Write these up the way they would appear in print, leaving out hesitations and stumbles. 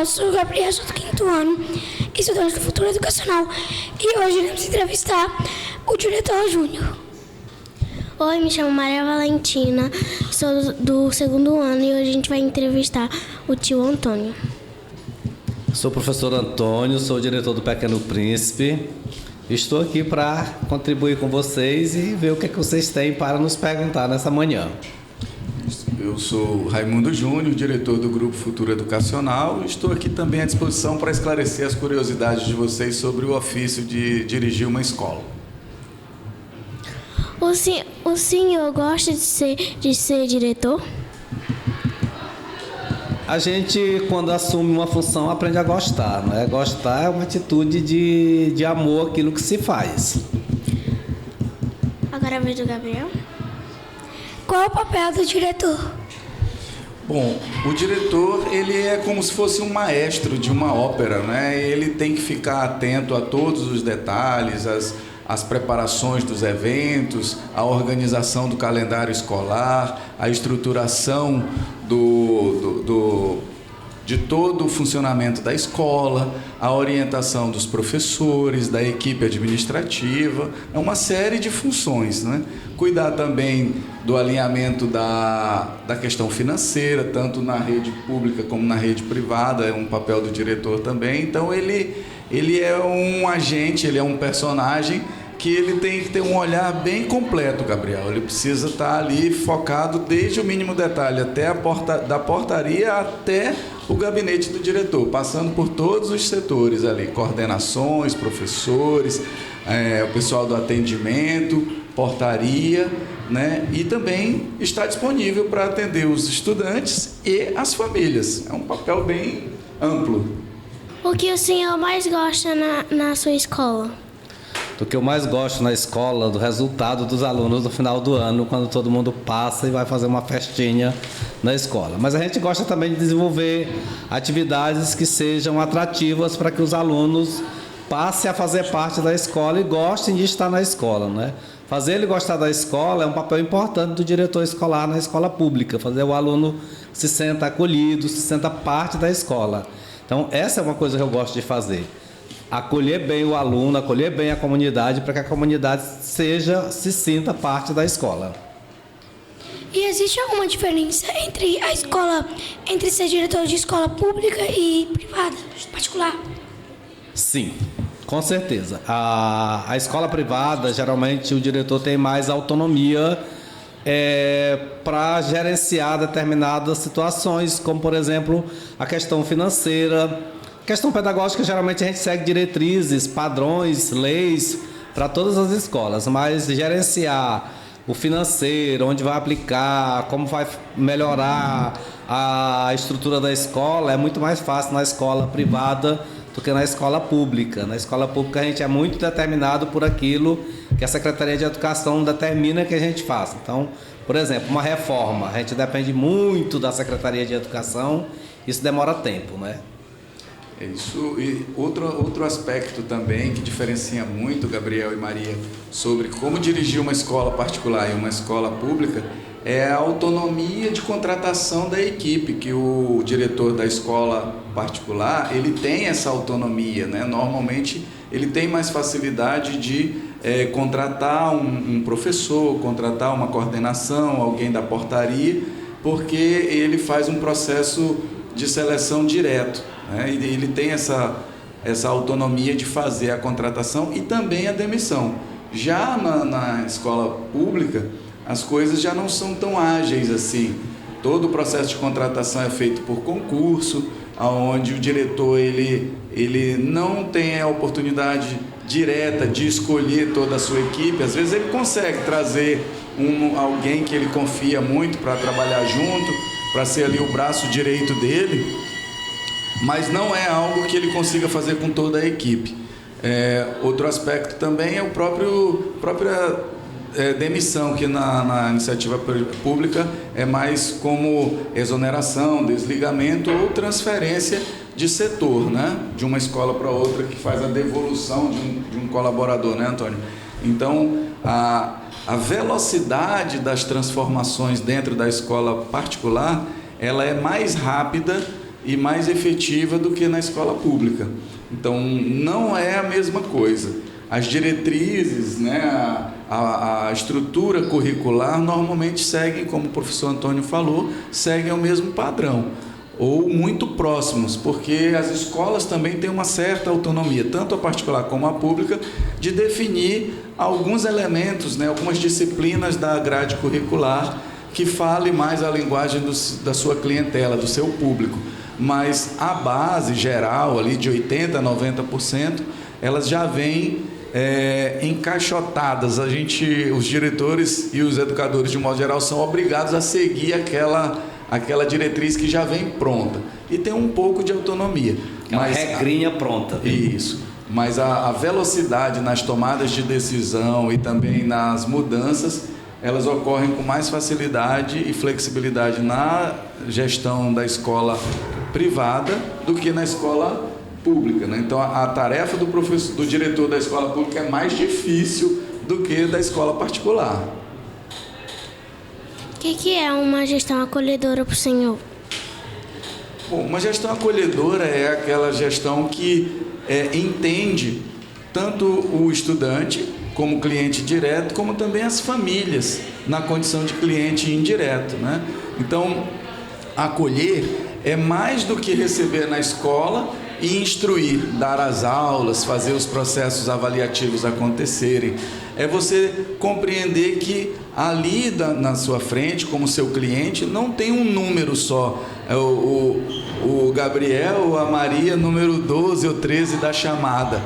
sou o Gabriel, sou do 5º ano, estudante do Futuro Educacional, e hoje iremos entrevistar o diretor Júnior. Oi, me chamo Maria Valentina, sou do 2º ano e hoje a gente vai entrevistar o tio Antônio. Sou o professor Antônio, sou o diretor do Pequeno Príncipe. Estou aqui para contribuir com vocês e ver o que vocês têm para nos perguntar nessa manhã. Eu sou Raimundo Júnior, diretor do Grupo Futuro Educacional. Estou aqui também à disposição para esclarecer as curiosidades de vocês sobre o ofício de dirigir uma escola. O senhor gosta de ser diretor? A gente, quando assume uma função, aprende a gostar, né? Gostar é uma atitude de amor àquilo que se faz. Agora a vez do Gabriel. Qual é o papel do diretor? Bom, o diretor, ele é como se fosse um maestro de uma ópera, né? Ele tem que ficar atento a todos os detalhes, as preparações dos eventos, a organização do calendário escolar, a estruturação de todo o funcionamento da escola, a orientação dos professores, da equipe administrativa, é uma série de funções, né? Cuidar também do alinhamento da questão financeira, tanto na rede pública como na rede privada, é um papel do diretor também. Então ele é um agente, ele é um personagem que ele tem que ter um olhar bem completo, Gabriel. Ele precisa estar ali focado desde o mínimo detalhe, até da portaria até o gabinete do diretor, passando por todos os setores ali, coordenações, professores, o pessoal do atendimento, portaria, né? E também está disponível para atender os estudantes e as famílias. É um papel bem amplo. O que o senhor mais gosta na sua escola? Do que eu mais gosto na escola, do resultado dos alunos no final do ano, quando todo mundo passa e vai fazer uma festinha na escola. Mas a gente gosta também de desenvolver atividades que sejam atrativas para que os alunos passem a fazer parte da escola e gostem de estar na escola, né? Fazer ele gostar da escola é um papel importante do diretor escolar na escola pública, fazer o aluno se sinta acolhido, se sinta parte da escola. Então, essa é uma coisa que eu gosto de fazer. Acolher bem o aluno, acolher bem a comunidade, para que a comunidade se sinta parte da escola. E existe alguma diferença entre ser diretor de escola pública e privada, particular? Sim, com certeza. A escola privada, geralmente o diretor tem mais autonomia para gerenciar determinadas situações, como por exemplo a questão financeira. Questão pedagógica, geralmente a gente segue diretrizes, padrões, leis para todas as escolas, mas gerenciar o financeiro, onde vai aplicar, como vai melhorar a estrutura da escola, é muito mais fácil na escola privada do que na escola pública. Na escola pública a gente é muito determinado por aquilo que a Secretaria de Educação determina que a gente faça. Então, por exemplo, uma reforma, a gente depende muito da Secretaria de Educação, isso demora tempo, né? Isso, e outro aspecto também que diferencia muito, Gabriel e Maria, sobre como dirigir uma escola particular e uma escola pública é a autonomia de contratação da equipe, que o diretor da escola particular, ele tem essa autonomia, né? Normalmente ele tem mais facilidade de contratar um professor, contratar uma coordenação, alguém da portaria, porque ele faz um processo de seleção direto, né? E ele tem essa autonomia de fazer a contratação e também a demissão. Já na escola pública, as coisas já não são tão ágeis assim. Todo o processo de contratação é feito por concurso, onde o diretor ele não tem a oportunidade direta de escolher toda a sua equipe. Às vezes ele consegue trazer alguém que ele confia muito para trabalhar junto, para ser ali o braço direito dele, mas não é algo que ele consiga fazer com toda a equipe. Outro aspecto também é a própria demissão, que na iniciativa pública é mais como exoneração, desligamento ou transferência de setor, né? De uma escola para outra, que faz a devolução de um colaborador, né, Antônio? Então, a velocidade das transformações dentro da escola particular, ela é mais rápida e mais efetiva do que na escola pública. Então, não é a mesma coisa. As diretrizes, né, a estrutura curricular normalmente seguem, como o professor Antônio falou, seguem o mesmo padrão, ou muito próximos, porque as escolas também têm uma certa autonomia, tanto a particular como a pública, de definir alguns elementos, né, algumas disciplinas da grade curricular que fale mais a linguagem da sua clientela, do seu público. Mas a base geral, ali de 80% a 90%, elas já vêm encaixotadas. Os diretores e os educadores, de um modo geral, são obrigados a seguir aquela diretriz que já vem pronta. E tem um pouco de autonomia. Uma regrinha pronta. Isso. Mas a velocidade nas tomadas de decisão e também nas mudanças, elas ocorrem com mais facilidade e flexibilidade na gestão da escola privada do que na escola pública, né? Então a tarefa do diretor da escola pública é mais difícil do que da escola particular. O que é uma gestão acolhedora para o senhor? Bom, uma gestão acolhedora é aquela gestão que entende tanto o estudante como cliente direto, como também as famílias na condição de cliente indireto, né? Então, acolher é mais do que receber na escola e instruir, dar as aulas, fazer os processos avaliativos acontecerem. É você compreender que ali na sua frente, como seu cliente, não tem um número só. O Gabriel ou a Maria, número 12 ou 13 da chamada.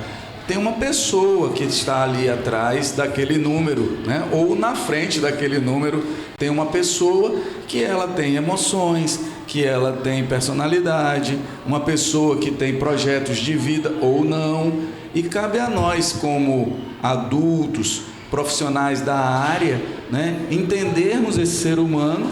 Tem uma pessoa que está ali atrás daquele número, né? Ou na frente daquele número tem uma pessoa que ela tem emoções, que ela tem personalidade, uma pessoa que tem projetos de vida ou não, e cabe a nós, como adultos, profissionais da área, né, entendermos esse ser humano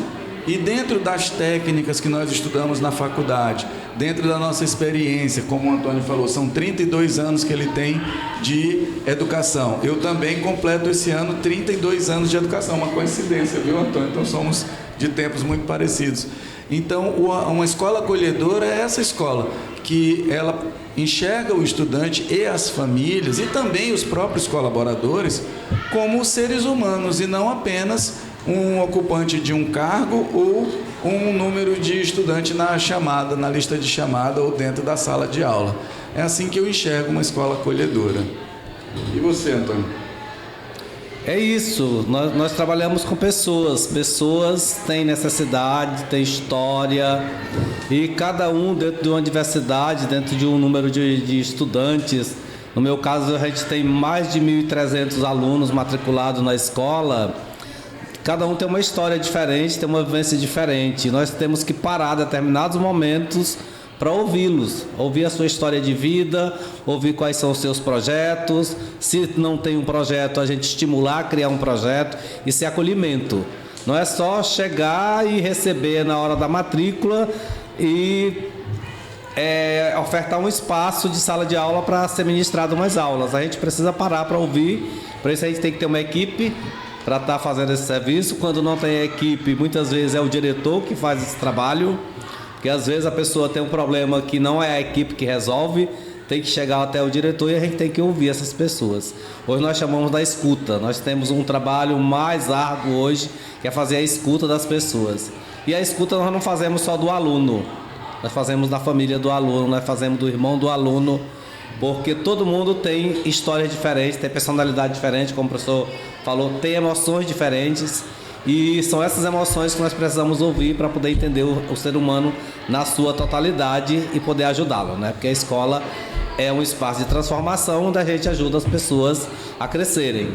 e, dentro das técnicas que nós estudamos na faculdade, dentro da nossa experiência, como o Antônio falou, são 32 anos que ele tem de educação. Eu também completo esse ano 32 anos de educação, uma coincidência, viu, Antônio? Então somos de tempos muito parecidos. Então, uma escola acolhedora é essa escola que ela enxerga o estudante e as famílias e também os próprios colaboradores como seres humanos e não apenas um ocupante de um cargo ou um número de estudante na chamada, na lista de chamada ou dentro da sala de aula. É assim que eu enxergo uma escola acolhedora. E você, Antônio? É isso, nós trabalhamos com pessoas. Pessoas têm necessidade, têm história, e cada um dentro de uma diversidade, dentro de um número de estudantes. No meu caso, a gente tem mais de 1.300 alunos matriculados na escola. Cada um tem uma história diferente, tem uma vivência diferente. Nós temos que parar em determinados momentos para ouvi-los, ouvir a sua história de vida, ouvir quais são os seus projetos. Se não tem um projeto, a gente estimular a criar um projeto. Isso é acolhimento. Não é só chegar e receber na hora da matrícula e ofertar um espaço de sala de aula para ser ministrado umas aulas. A gente precisa parar para ouvir. Por isso a gente tem que ter uma equipe para estar fazendo esse serviço. Quando não tem a equipe, muitas vezes é o diretor que faz esse trabalho. Porque às vezes a pessoa tem um problema que não é a equipe que resolve, tem que chegar até o diretor e a gente tem que ouvir essas pessoas. Hoje nós chamamos da escuta. Nós temos um trabalho mais árduo hoje, que é fazer a escuta das pessoas. E a escuta nós não fazemos só do aluno, nós fazemos da família do aluno, nós fazemos do irmão do aluno, porque todo mundo tem histórias diferentes, tem personalidade diferente, como o professor falou, tem emoções diferentes. E são essas emoções que nós precisamos ouvir para poder entender o ser humano na sua totalidade e poder ajudá-lo, né? Porque a escola é um espaço de transformação onde a gente ajuda as pessoas a crescerem.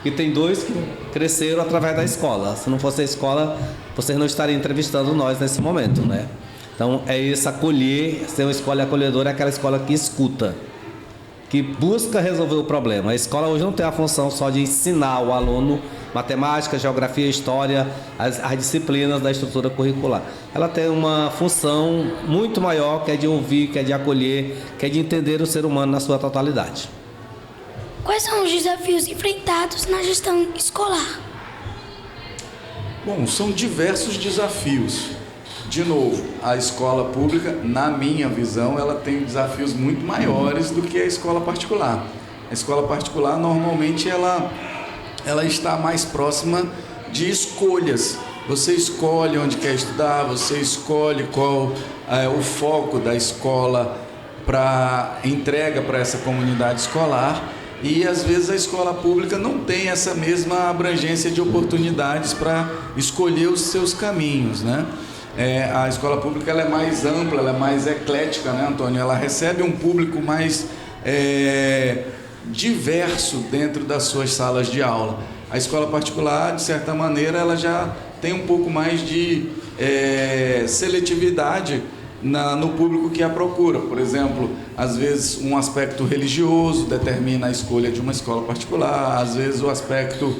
E tem dois que cresceram através da escola. Se não fosse a escola, vocês não estariam entrevistando nós nesse momento, né? Então, é isso, acolher, ser uma escola acolhedora, é aquela escola que escuta, que busca resolver o problema. A escola hoje não tem a função só de ensinar o aluno matemática, geografia, história, as disciplinas da estrutura curricular. Ela tem uma função muito maior, que é de ouvir, que é de acolher, que é de entender o ser humano na sua totalidade. Quais são os desafios enfrentados na gestão escolar? Bom, são diversos desafios. de novo, a escola pública, na minha visão, ela tem desafios muito maiores do que a escola particular. A escola particular, normalmente, ela está mais próxima de escolhas. Você escolhe onde quer estudar, você escolhe qual é o foco da escola para entrega para essa comunidade escolar, e às vezes a escola pública não tem essa mesma abrangência de oportunidades para escolher os seus caminhos, né? A escola pública ela é mais ampla, ela é mais eclética, né, Antônio? Ela recebe um público mais diverso dentro das suas salas de aula. A escola particular, de certa maneira, ela já tem um pouco mais de seletividade no público que a procura. Por exemplo, às vezes um aspecto religioso determina a escolha de uma escola particular, às vezes o aspecto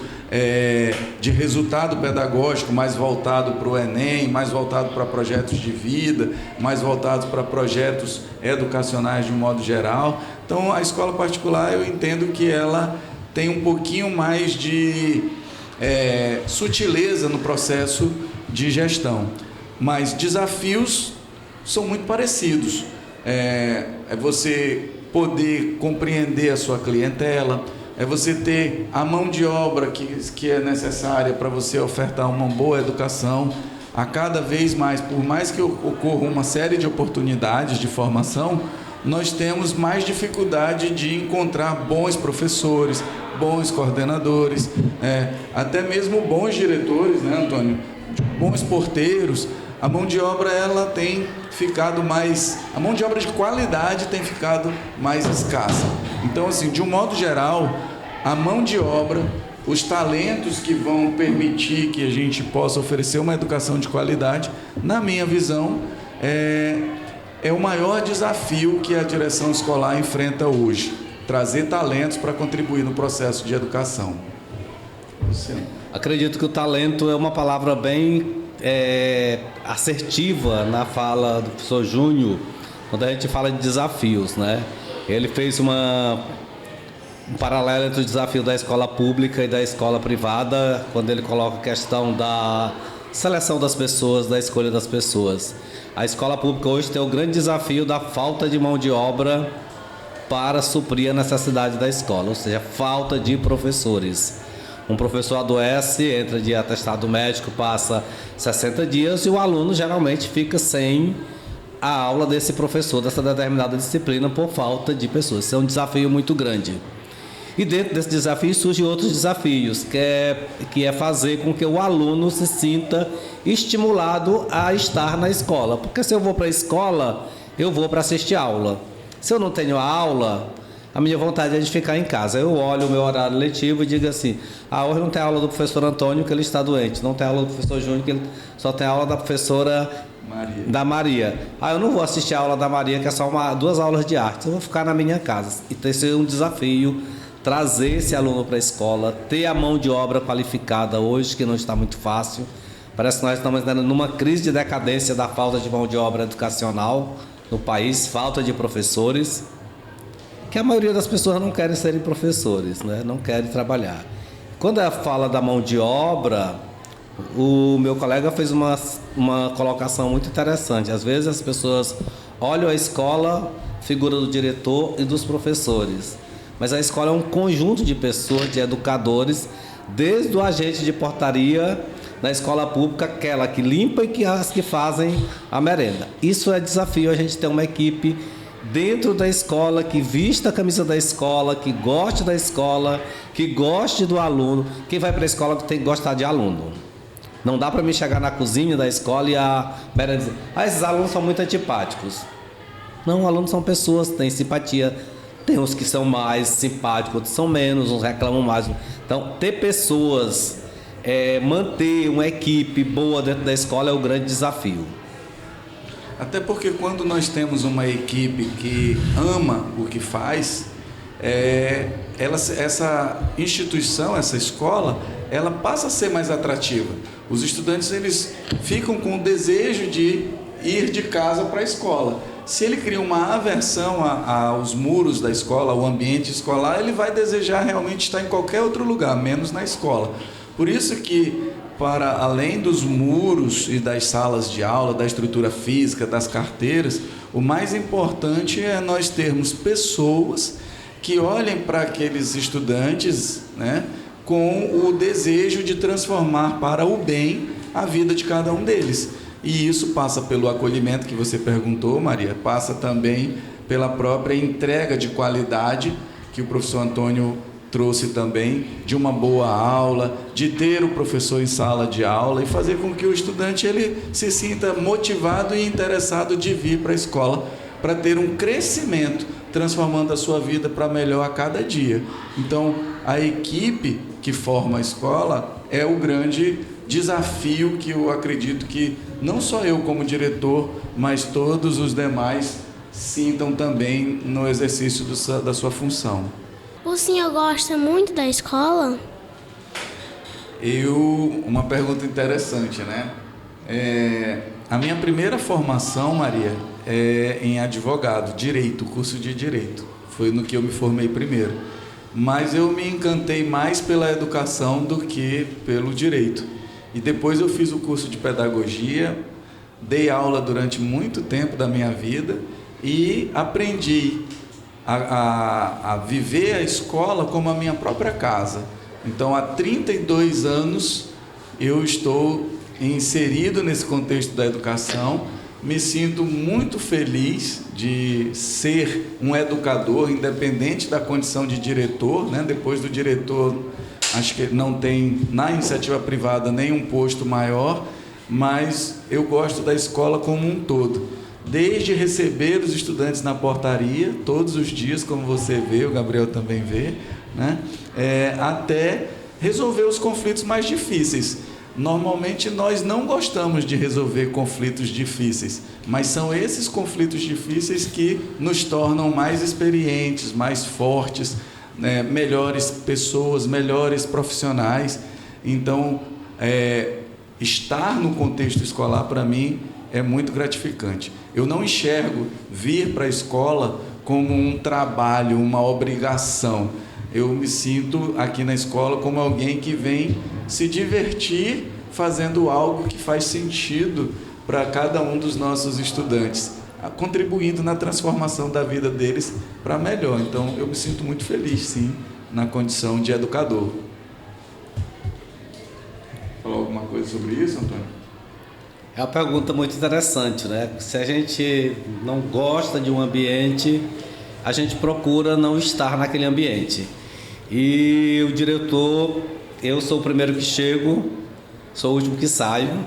de resultado pedagógico mais voltado para o Enem, mais voltado para projetos de vida, mais voltado para projetos educacionais de um modo geral. Então, a escola particular, eu entendo que ela tem um pouquinho mais de sutileza no processo de gestão, mas desafios são muito parecidos. É você poder compreender a sua clientela, é você ter a mão de obra que é necessária para você ofertar uma boa educação. A cada vez mais, por mais que ocorra uma série de oportunidades de formação, nós temos mais dificuldade de encontrar bons professores, bons coordenadores, até mesmo bons diretores, né, Antônio? Bons porteiros. A mão de obra ela tem ficado mais, a mão de obra de qualidade tem ficado mais escassa. Então, assim, de um modo geral, a mão de obra, os talentos que vão permitir que a gente possa oferecer uma educação de qualidade, na minha visão, é o maior desafio que a direção escolar enfrenta hoje. Trazer talentos para contribuir no processo de educação. Acredito que o talento é uma palavra bem assertiva na fala do professor Júnior, quando a gente fala de desafios, né? Ele fez um paralelo entre o desafio da escola pública e da escola privada, quando ele coloca a questão da seleção das pessoas, da escolha das pessoas. A escola pública hoje tem o grande desafio da falta de mão de obra para suprir a necessidade da escola, ou seja, falta de professores. Um professor adoece, entra de atestado médico, passa 60 dias e o aluno geralmente fica sem a aula desse professor, dessa determinada disciplina, por falta de pessoas. Isso é um desafio muito grande. E dentro desse desafio surgem outros desafios, que é fazer com que o aluno se sinta estimulado a estar na escola. Porque se eu vou para a escola, eu vou para assistir aula. Se eu não tenho aula, a minha vontade é de ficar em casa. Eu olho o meu horário letivo e digo assim: hoje não tem aula do professor Antônio, que ele está doente. Não tem aula do professor Júnior, que ele só tem aula da professora Maria. Eu não vou assistir a aula da Maria, que é só 2 aulas de arte. Eu vou ficar na minha casa. Então, esse é um desafio, trazer esse aluno para a escola, ter a mão de obra qualificada hoje, que não está muito fácil. Parece que nós estamos numa crise de decadência da falta de mão de obra educacional no país, falta de professores, que a maioria das pessoas não querem serem professores, né? Não querem trabalhar. Quando ela fala da mão de obra, o meu colega fez uma colocação muito interessante. Às vezes as pessoas olham a escola, figura do diretor e dos professores, mas a escola é um conjunto de pessoas, de educadores, desde o agente de portaria da escola pública, aquela que limpa e as que fazem a merenda. Isso é desafio, a gente ter uma equipe dentro da escola, que vista a camisa da escola, que goste da escola, que goste do aluno. Quem vai para a escola tem que gostar de aluno. Não dá para mim chegar na cozinha da escola e a merenda dizer: esses alunos são muito antipáticos. Não, alunos são pessoas, têm simpatia. Tem uns que são mais simpáticos, outros são menos, uns reclamam mais. Então, ter pessoas, manter uma equipe boa dentro da escola é o grande desafio. Até porque quando nós temos uma equipe que ama o que faz, essa instituição, essa escola, ela passa a ser mais atrativa. Os estudantes, eles ficam com o desejo de ir de casa para a escola. Se ele cria uma aversão aos muros da escola, ao ambiente escolar, ele vai desejar realmente estar em qualquer outro lugar, menos na escola. Por isso que para além dos muros e das salas de aula, da estrutura física, das carteiras, o mais importante é nós termos pessoas que olhem para aqueles estudantes, né, com o desejo de transformar para o bem a vida de cada um deles. E isso passa pelo acolhimento que você perguntou, Maria, passa também pela própria entrega de qualidade que o professor Antônio trouxe também, de uma boa aula, de ter o professor em sala de aula e fazer com que o estudante ele se sinta motivado e interessado de vir para a escola para ter um crescimento, transformando a sua vida para melhor a cada dia. Então, a equipe que forma a escola é o grande desafio que eu acredito que não só eu como diretor, mas todos os demais sintam também no exercício da sua função. O senhor gosta muito da escola? Uma pergunta interessante, né? A minha primeira formação, Maria, é em advogado, direito, curso de direito. Foi no que eu me formei primeiro. Mas eu me encantei mais pela educação do que pelo direito. E depois eu fiz o curso de pedagogia, dei aula durante muito tempo da minha vida e aprendi a viver a escola como a minha própria casa. Então, há 32 anos eu estou inserido nesse contexto da educação, me sinto muito feliz de ser um educador, independente da condição de diretor, né? Depois do diretor, acho que não tem na iniciativa privada nenhum posto maior, mas eu gosto da escola como um todo. Desde receber os estudantes na portaria, todos os dias, como você vê, o Gabriel também vê, né? Até resolver os conflitos mais difíceis. Normalmente nós não gostamos de resolver conflitos difíceis, mas são esses conflitos difíceis que nos tornam mais experientes, mais fortes, né? Melhores pessoas, melhores profissionais. Então, estar no contexto escolar, para mim, é muito gratificante. Eu não enxergo vir para a escola como um trabalho, uma obrigação. Eu me sinto aqui na escola como alguém que vem se divertir fazendo algo que faz sentido para cada um dos nossos estudantes, contribuindo na transformação da vida deles para melhor. Então, eu me sinto muito feliz, sim, na condição de educador. Falar alguma coisa sobre isso, Antônio? É uma pergunta muito interessante, né? Se a gente não gosta de um ambiente, a gente procura não estar naquele ambiente. E o diretor, eu sou o primeiro que chego, sou o último que saio.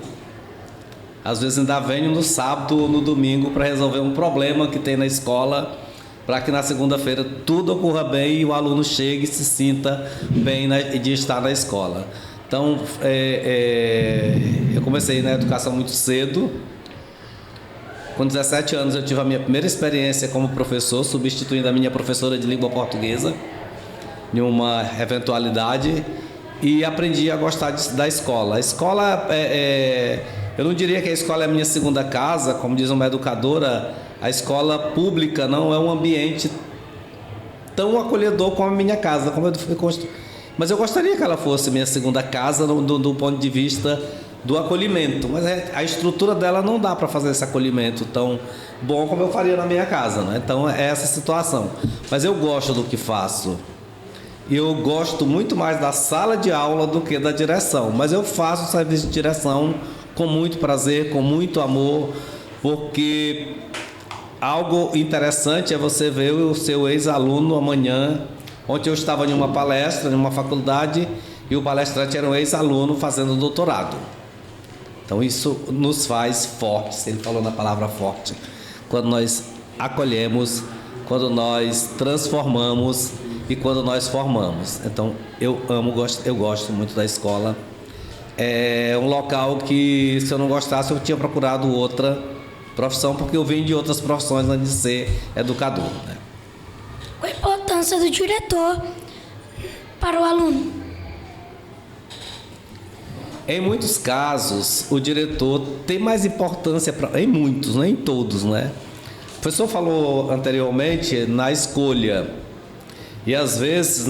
Às vezes ainda venho no sábado ou no domingo para resolver um problema que tem na escola, para que na segunda-feira tudo ocorra bem e o aluno chegue e se sinta bem de estar na escola. Então, eu comecei na educação muito cedo. Com 17 anos eu tive a minha primeira experiência como professor, substituindo a minha professora de língua portuguesa em uma eventualidade, e aprendi a gostar da escola. A escola, eu não diria que a escola é a minha segunda casa, como diz uma educadora. A escola pública não é um ambiente tão acolhedor como a minha casa, como eu fui construído. Mas eu gostaria que ela fosse minha segunda casa do ponto de vista do acolhimento. Mas a estrutura dela não dá para fazer esse acolhimento tão bom como eu faria na minha casa, né? Então é essa situação. Mas eu gosto do que faço. Eu gosto muito mais da sala de aula do que da direção. Mas eu faço o serviço de direção com muito prazer, com muito amor, porque algo interessante é você ver o seu ex-aluno amanhã. Ontem eu estava em uma palestra, em uma faculdade, e o palestrante era um ex-aluno fazendo doutorado. Então isso nos faz fortes, ele falou na palavra forte, quando nós acolhemos, quando nós transformamos e quando nós formamos. Então eu gosto muito da escola. É um local que, se eu não gostasse, eu tinha procurado outra profissão, porque eu venho de outras profissões antes de ser educador, né? Qual a importância do diretor para o aluno? Em muitos casos, o diretor tem mais importância, em muitos, não em todos, né? O professor falou anteriormente na escolha. E às vezes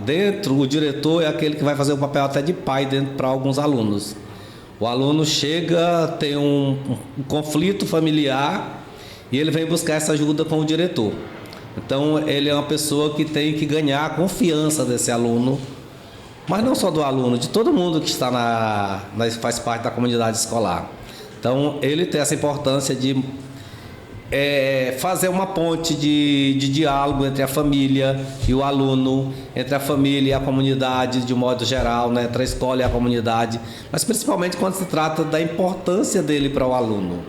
dentro o diretor é aquele que vai fazer o papel até de pai dentro para alguns alunos. O aluno chega, tem um conflito familiar e ele vem buscar essa ajuda com o diretor. Então ele é uma pessoa que tem que ganhar a confiança desse aluno, mas não só do aluno, de todo mundo que está faz parte da comunidade escolar. Então ele tem essa importância de fazer uma ponte de diálogo entre a família e o aluno, entre a família e a comunidade de modo geral, né? Entre a escola e a comunidade, mas principalmente quando se trata da importância dele para o aluno.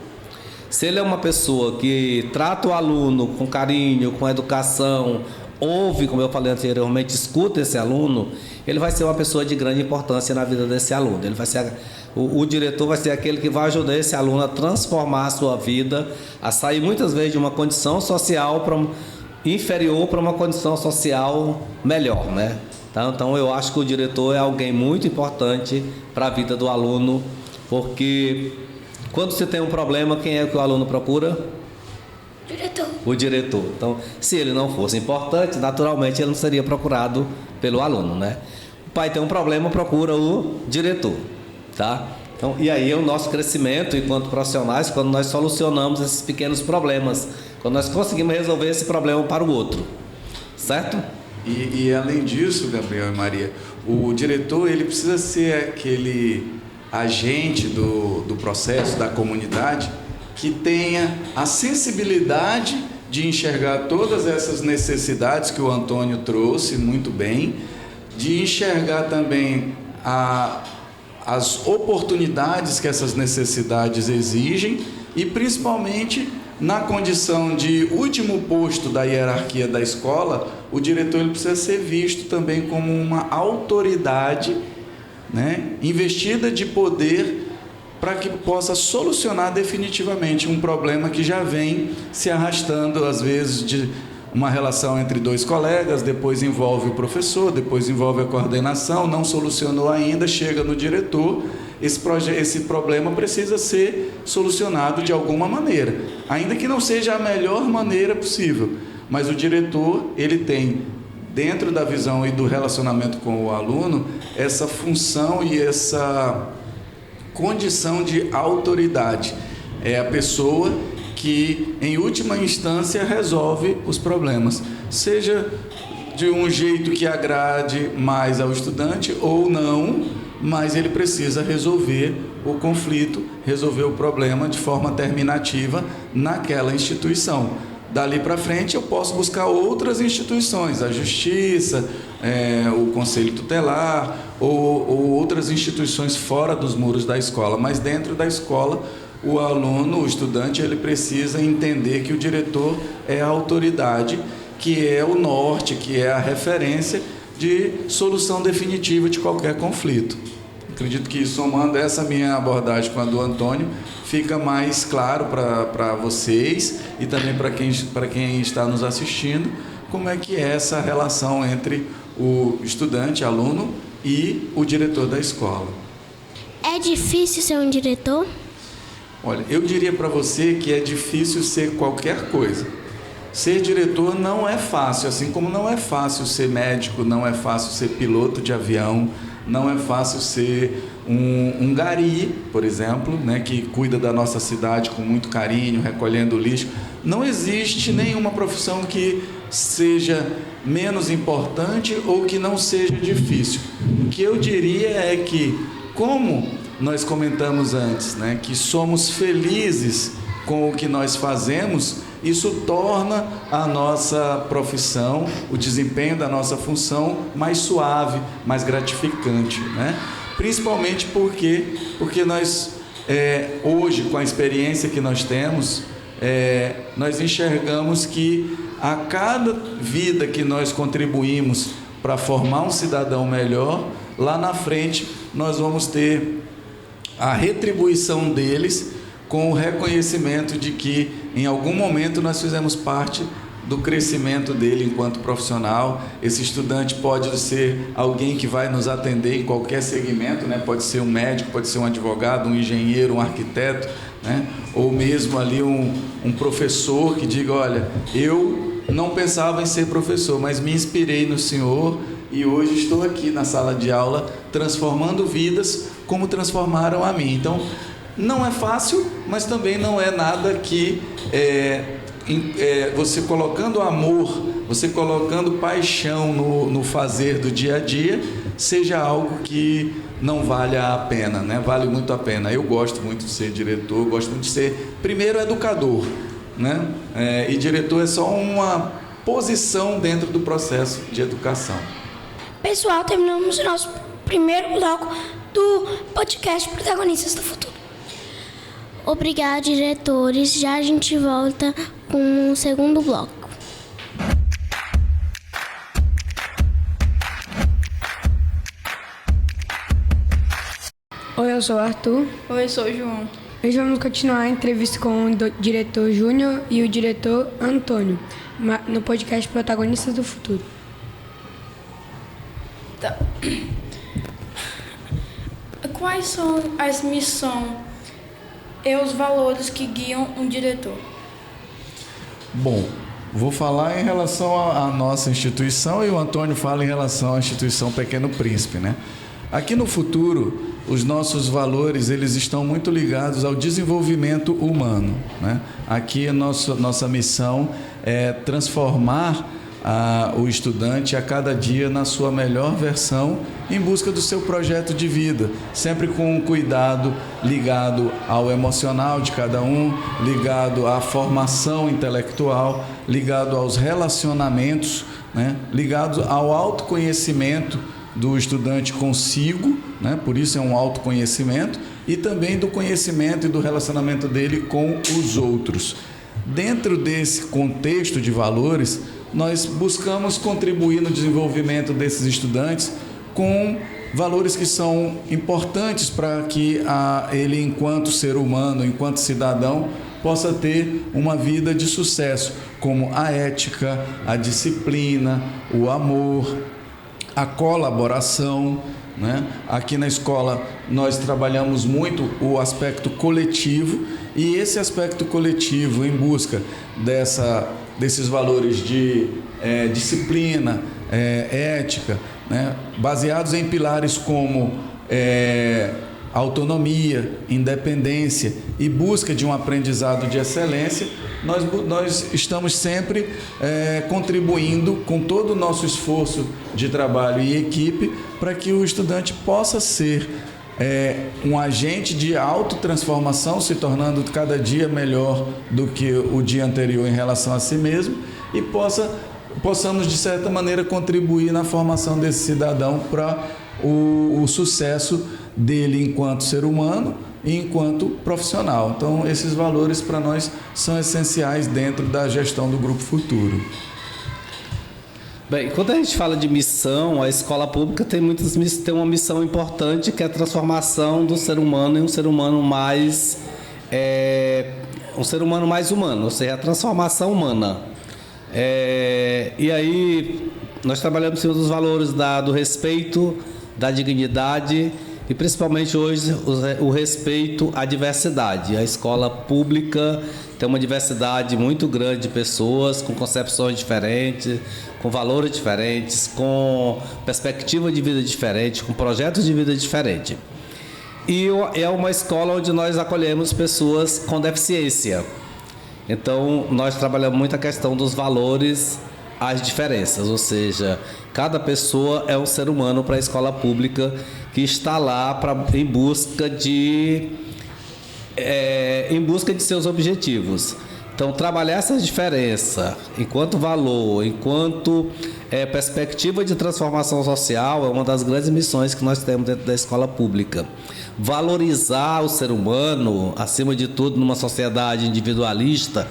Se ele é uma pessoa que trata o aluno com carinho, com educação, ouve, como eu falei anteriormente, escuta esse aluno, ele vai ser uma pessoa de grande importância na vida desse aluno. Ele vai ser, o diretor vai ser aquele que vai ajudar esse aluno a transformar a sua vida, a sair muitas vezes de uma condição social inferior para uma condição social melhor, né? Então eu acho que o diretor é alguém muito importante para a vida do aluno, porque quando você tem um problema, quem é que o aluno procura? Diretor. O diretor. Então, se ele não fosse importante, naturalmente ele não seria procurado pelo aluno, né? O pai tem um problema, procura o diretor, tá? Então, e aí é o nosso crescimento enquanto profissionais, quando nós solucionamos esses pequenos problemas, quando nós conseguimos resolver esse problema para o outro, certo? E além disso, Gabriel e Maria, o diretor ele precisa ser aquele agente do processo, da comunidade, que tenha a sensibilidade de enxergar todas essas necessidades que o Antônio trouxe muito bem, de enxergar também as oportunidades que essas necessidades exigem e, principalmente, na condição de último posto da hierarquia da escola, o diretor ele precisa ser visto também como uma autoridade, né, investida de poder para que possa solucionar definitivamente um problema que já vem se arrastando, às vezes, de uma relação entre dois colegas, depois envolve o professor, depois envolve a coordenação, não solucionou ainda, chega no diretor, esse problema precisa ser solucionado de alguma maneira, ainda que não seja a melhor maneira possível, mas o diretor, ele tem, dentro da visão e do relacionamento com o aluno, essa função e essa condição de autoridade. É a pessoa que, em última instância, resolve os problemas, seja de um jeito que agrade mais ao estudante ou não, mas ele precisa resolver o conflito, resolver o problema de forma terminativa naquela instituição. Dali para frente eu posso buscar outras instituições, a justiça, o conselho tutelar ou outras instituições fora dos muros da escola, mas dentro da escola o aluno, o estudante, ele precisa entender que o diretor é a autoridade, que é o norte, que é a referência de solução definitiva de qualquer conflito. Acredito que, somando essa minha abordagem com a do Antônio, fica mais claro para vocês e também para quem está nos assistindo, como é que é essa relação entre o estudante, aluno e o diretor da escola. É difícil ser um diretor? Olha, eu diria para você que é difícil ser qualquer coisa. Ser diretor não é fácil, assim como não é fácil ser médico, não é fácil ser piloto de avião, não é fácil ser um gari, por exemplo, né, que cuida da nossa cidade com muito carinho, recolhendo o lixo. Não existe nenhuma profissão que seja menos importante ou que não seja difícil. O que eu diria é que, como nós comentamos antes, né, que somos felizes com o que nós fazemos, isso torna a nossa profissão, o desempenho da nossa função mais suave, mais gratificante, né? Principalmente porque nós, hoje, com a experiência que nós temos, nós enxergamos que a cada vida que nós contribuímos para formar um cidadão melhor, lá na frente nós vamos ter a retribuição deles com o reconhecimento de que em algum momento nós fizemos parte do crescimento dele enquanto profissional. Esse estudante pode ser alguém que vai nos atender em qualquer segmento, né? Pode ser um médico, pode ser um advogado, um engenheiro, um arquiteto, né? Ou mesmo ali um professor que diga, olha, eu não pensava em ser professor, mas me inspirei no senhor e hoje estou aqui na sala de aula transformando vidas como transformaram a mim. Então, não é fácil, mas também não é nada que você colocando amor, você colocando paixão no fazer do dia a dia, seja algo que não vale a pena, né? Vale muito a pena. Eu gosto muito de ser diretor, gosto muito de ser, primeiro, educador, né? E diretor é só uma posição dentro do processo de educação. Pessoal, terminamos o nosso primeiro bloco do podcast Protagonistas do Futuro. Obrigada, diretores. Já a gente volta com o segundo bloco. Oi, eu sou o Arthur. Oi, eu sou o João. Hoje vamos continuar a entrevista com o diretor Júnior e o diretor Antônio, no podcast Protagonistas do Futuro. Tá. Quais são as missões e os valores que guiam um diretor? Bom, vou falar em relação à nossa instituição e o Antônio fala em relação à instituição Pequeno Príncipe, né? Aqui no Futuro, os nossos valores eles estão muito ligados ao desenvolvimento humano, né? Aqui a nossa missão é transformar o estudante a cada dia na sua melhor versão em busca do seu projeto de vida, sempre com um cuidado ligado ao emocional de cada um, ligado à formação intelectual, ligado aos relacionamentos, né? Ligado ao autoconhecimento do estudante consigo, né? Por isso é um autoconhecimento, e também do conhecimento e do relacionamento dele com os outros. Dentro desse contexto de valores, nós buscamos contribuir no desenvolvimento desses estudantes com valores que são importantes para que ele, enquanto ser humano, enquanto cidadão, possa ter uma vida de sucesso, como a ética, a disciplina, o amor, a colaboração, né? Aqui na escola nós trabalhamos muito o aspecto coletivo, e esse aspecto coletivo em busca desses valores de disciplina, ética, né? Baseados em pilares como autonomia, independência e busca de um aprendizado de excelência, nós estamos sempre contribuindo com todo o nosso esforço de trabalho e equipe para que o estudante possa ser um agente de autotransformação, se tornando cada dia melhor do que o dia anterior em relação a si mesmo, e possamos, de certa maneira, contribuir na formação desse cidadão para o sucesso dele enquanto ser humano e enquanto profissional. Então, esses valores para nós são essenciais dentro da gestão do Grupo Futuro. Bem, quando a gente fala de missão, a escola pública tem uma missão importante, que é a transformação do ser humano em um ser humano mais humano, ou seja, a transformação humana. E aí nós trabalhamos em cima dos valores do respeito, da dignidade e principalmente hoje o respeito à diversidade. A escola pública tem uma diversidade muito grande de pessoas com concepções diferentes, com valores diferentes, com perspectiva de vida diferente, com projetos de vida diferentes. E é uma escola onde nós acolhemos pessoas com deficiência. Então, nós trabalhamos muito a questão dos valores, as diferenças, ou seja, cada pessoa é um ser humano para a escola pública que está lá em busca de seus objetivos. Então, trabalhar essa diferença enquanto valor, enquanto perspectiva de transformação social é uma das grandes missões que nós temos dentro da escola pública. Valorizar o ser humano, acima de tudo, numa sociedade individualista,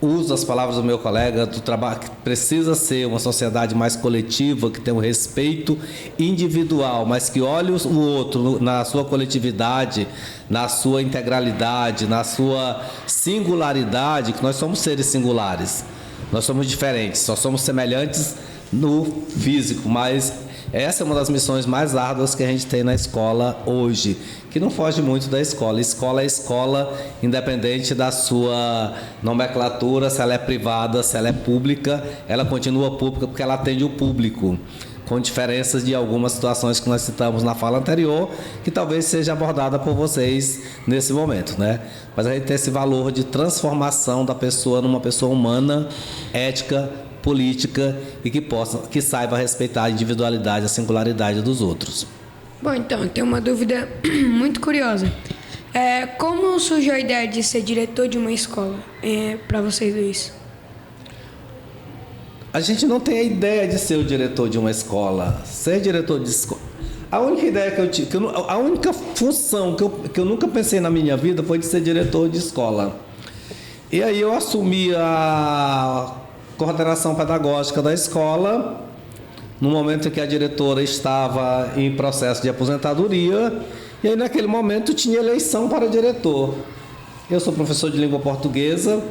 uso as palavras do meu colega do trabalho, que precisa ser uma sociedade mais coletiva, que tenha um respeito individual, mas que olhe o outro na sua coletividade, na sua integralidade, na sua singularidade, que nós somos seres singulares, nós somos diferentes, só somos semelhantes no físico, mas Essa é uma das missões mais árduas que a gente tem na escola hoje, que não foge muito da escola. Escola é escola, independente da sua nomenclatura, se ela é privada, se ela é pública, ela continua pública porque ela atende o público, com diferenças de algumas situações que nós citamos na fala anterior, que talvez seja abordada por vocês nesse momento, né? Mas a gente tem esse valor de transformação da pessoa numa pessoa humana, ética, política e que saiba respeitar a individualidade, a singularidade dos outros. Bom, então, tem uma dúvida muito curiosa. Como surgiu a ideia de ser diretor de uma escola para vocês dois? A gente não tem a ideia de ser o diretor de uma escola. Ser diretor de escola... A única ideia que eu tive, a única função que eu nunca pensei na minha vida foi de ser diretor de escola. E aí eu assumi a coordenação pedagógica da escola, no momento em que a diretora estava em processo de aposentadoria, e aí naquele momento tinha eleição para diretor. Eu sou professor de língua portuguesa,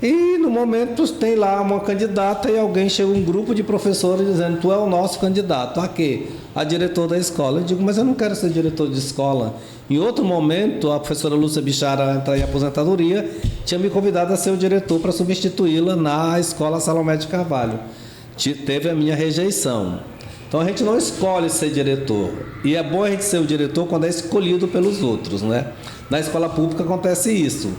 e no momento tem lá uma candidata e alguém chega, um grupo de professores dizendo: tu é o nosso candidato. A quê? A diretor da escola. Eu digo: mas eu não quero ser diretor de escola. Em outro momento, a professora Lúcia Bichara, entrar em aposentadoria, tinha me convidado a ser o diretor para substituí-la na escola Salomé de Carvalho. Teve a minha rejeição. Então a gente não escolhe ser diretor. E é bom a gente ser o diretor quando é escolhido pelos outros, né? Na escola pública acontece isso.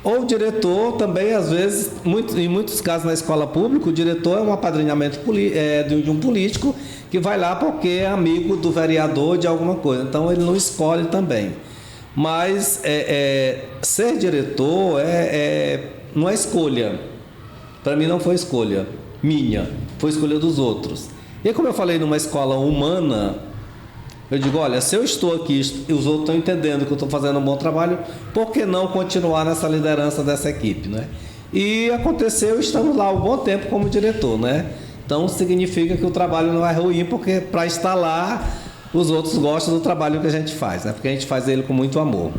Ou o diretor também, às vezes, em muitos casos na escola pública, o diretor é um apadrinhamento de um político que vai lá porque é amigo do vereador de alguma coisa. Então ele não escolhe também. Mas ser diretor não é escolha. Para mim não foi escolha minha, foi escolha dos outros. E como eu falei numa escola humana, eu digo: olha, se eu estou aqui e os outros estão entendendo que eu estou fazendo um bom trabalho, por que não continuar nessa liderança dessa equipe, né? E aconteceu, estamos lá um bom tempo como diretor, né? Então significa que o trabalho não é ruim, porque para estar lá, os outros gostam do trabalho que a gente faz, né? Porque a gente faz ele com muito amor.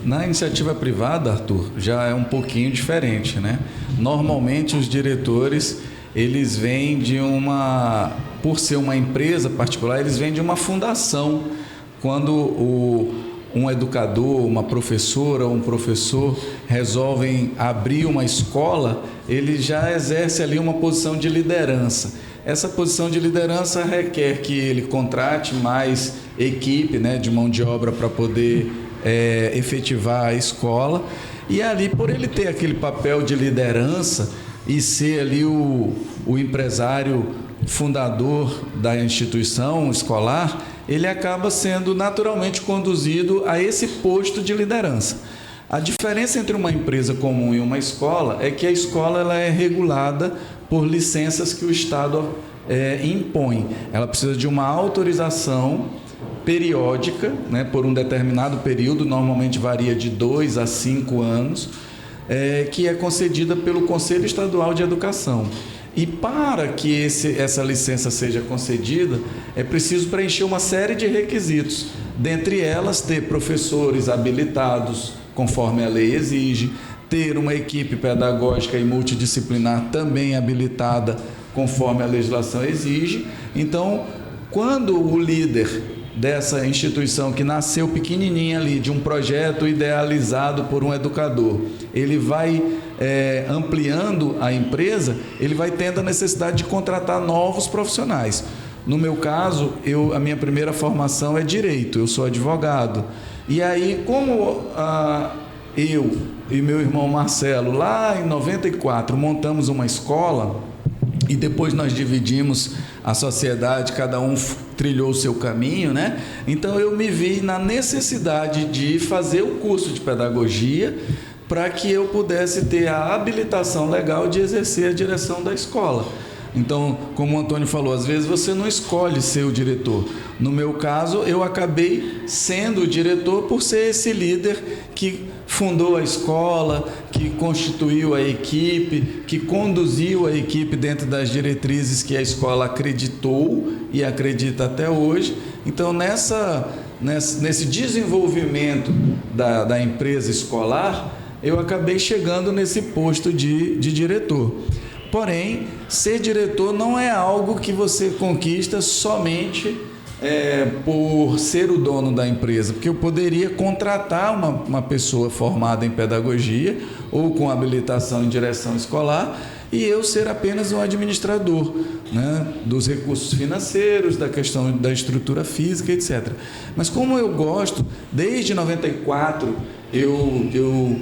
Na iniciativa privada, Arthur, já é um pouquinho diferente, né? Normalmente os diretores, eles vêm por ser uma empresa particular, eles vêm de uma fundação. Quando um educador, uma professora, um professor resolvem abrir uma escola, ele já exerce ali uma posição de liderança. Essa posição de liderança requer que ele contrate mais equipe, né, de mão de obra para poder efetivar a escola. E ali, por ele ter aquele papel de liderança e ser ali o empresário fundador da instituição escolar, ele acaba sendo naturalmente conduzido a esse posto de liderança. A diferença entre uma empresa comum e uma escola é que a escola ela é regulada por licenças que o Estado impõe. Ela precisa de uma autorização periódica, né, por um determinado período, normalmente varia de 2 a 5 anos, que é concedida pelo Conselho Estadual de Educação. E para que essa licença seja concedida, é preciso preencher uma série de requisitos, dentre elas ter professores habilitados, conforme a lei exige, ter uma equipe pedagógica e multidisciplinar também habilitada, conforme a legislação exige. Então, quando o líder dessa instituição que nasceu pequenininha ali, de um projeto idealizado por um educador, ele vai ampliando a empresa, ele vai tendo a necessidade de contratar novos profissionais. No meu caso, a minha primeira formação é direito, eu sou advogado. E aí, como eu e meu irmão Marcelo, lá em 94, montamos uma escola, e depois nós dividimos a sociedade, cada um trilhou o seu caminho, né? Então eu me vi na necessidade de fazer o curso de pedagogia para que eu pudesse ter a habilitação legal de exercer a direção da escola. Então, como o Antônio falou, às vezes você não escolhe ser o diretor. No meu caso, eu acabei sendo o diretor por ser esse líder que fundou a escola, que constituiu a equipe, que conduziu a equipe dentro das diretrizes que a escola acreditou e acredita até hoje. Então, nesse desenvolvimento da empresa escolar, eu acabei chegando nesse posto de diretor. Porém, ser diretor não é algo que você conquista somente por ser o dono da empresa, porque eu poderia contratar uma pessoa formada em pedagogia ou com habilitação em direção escolar e eu ser apenas um administrador, né, dos recursos financeiros, da questão da estrutura física, etc. Mas como eu gosto, desde 94 eu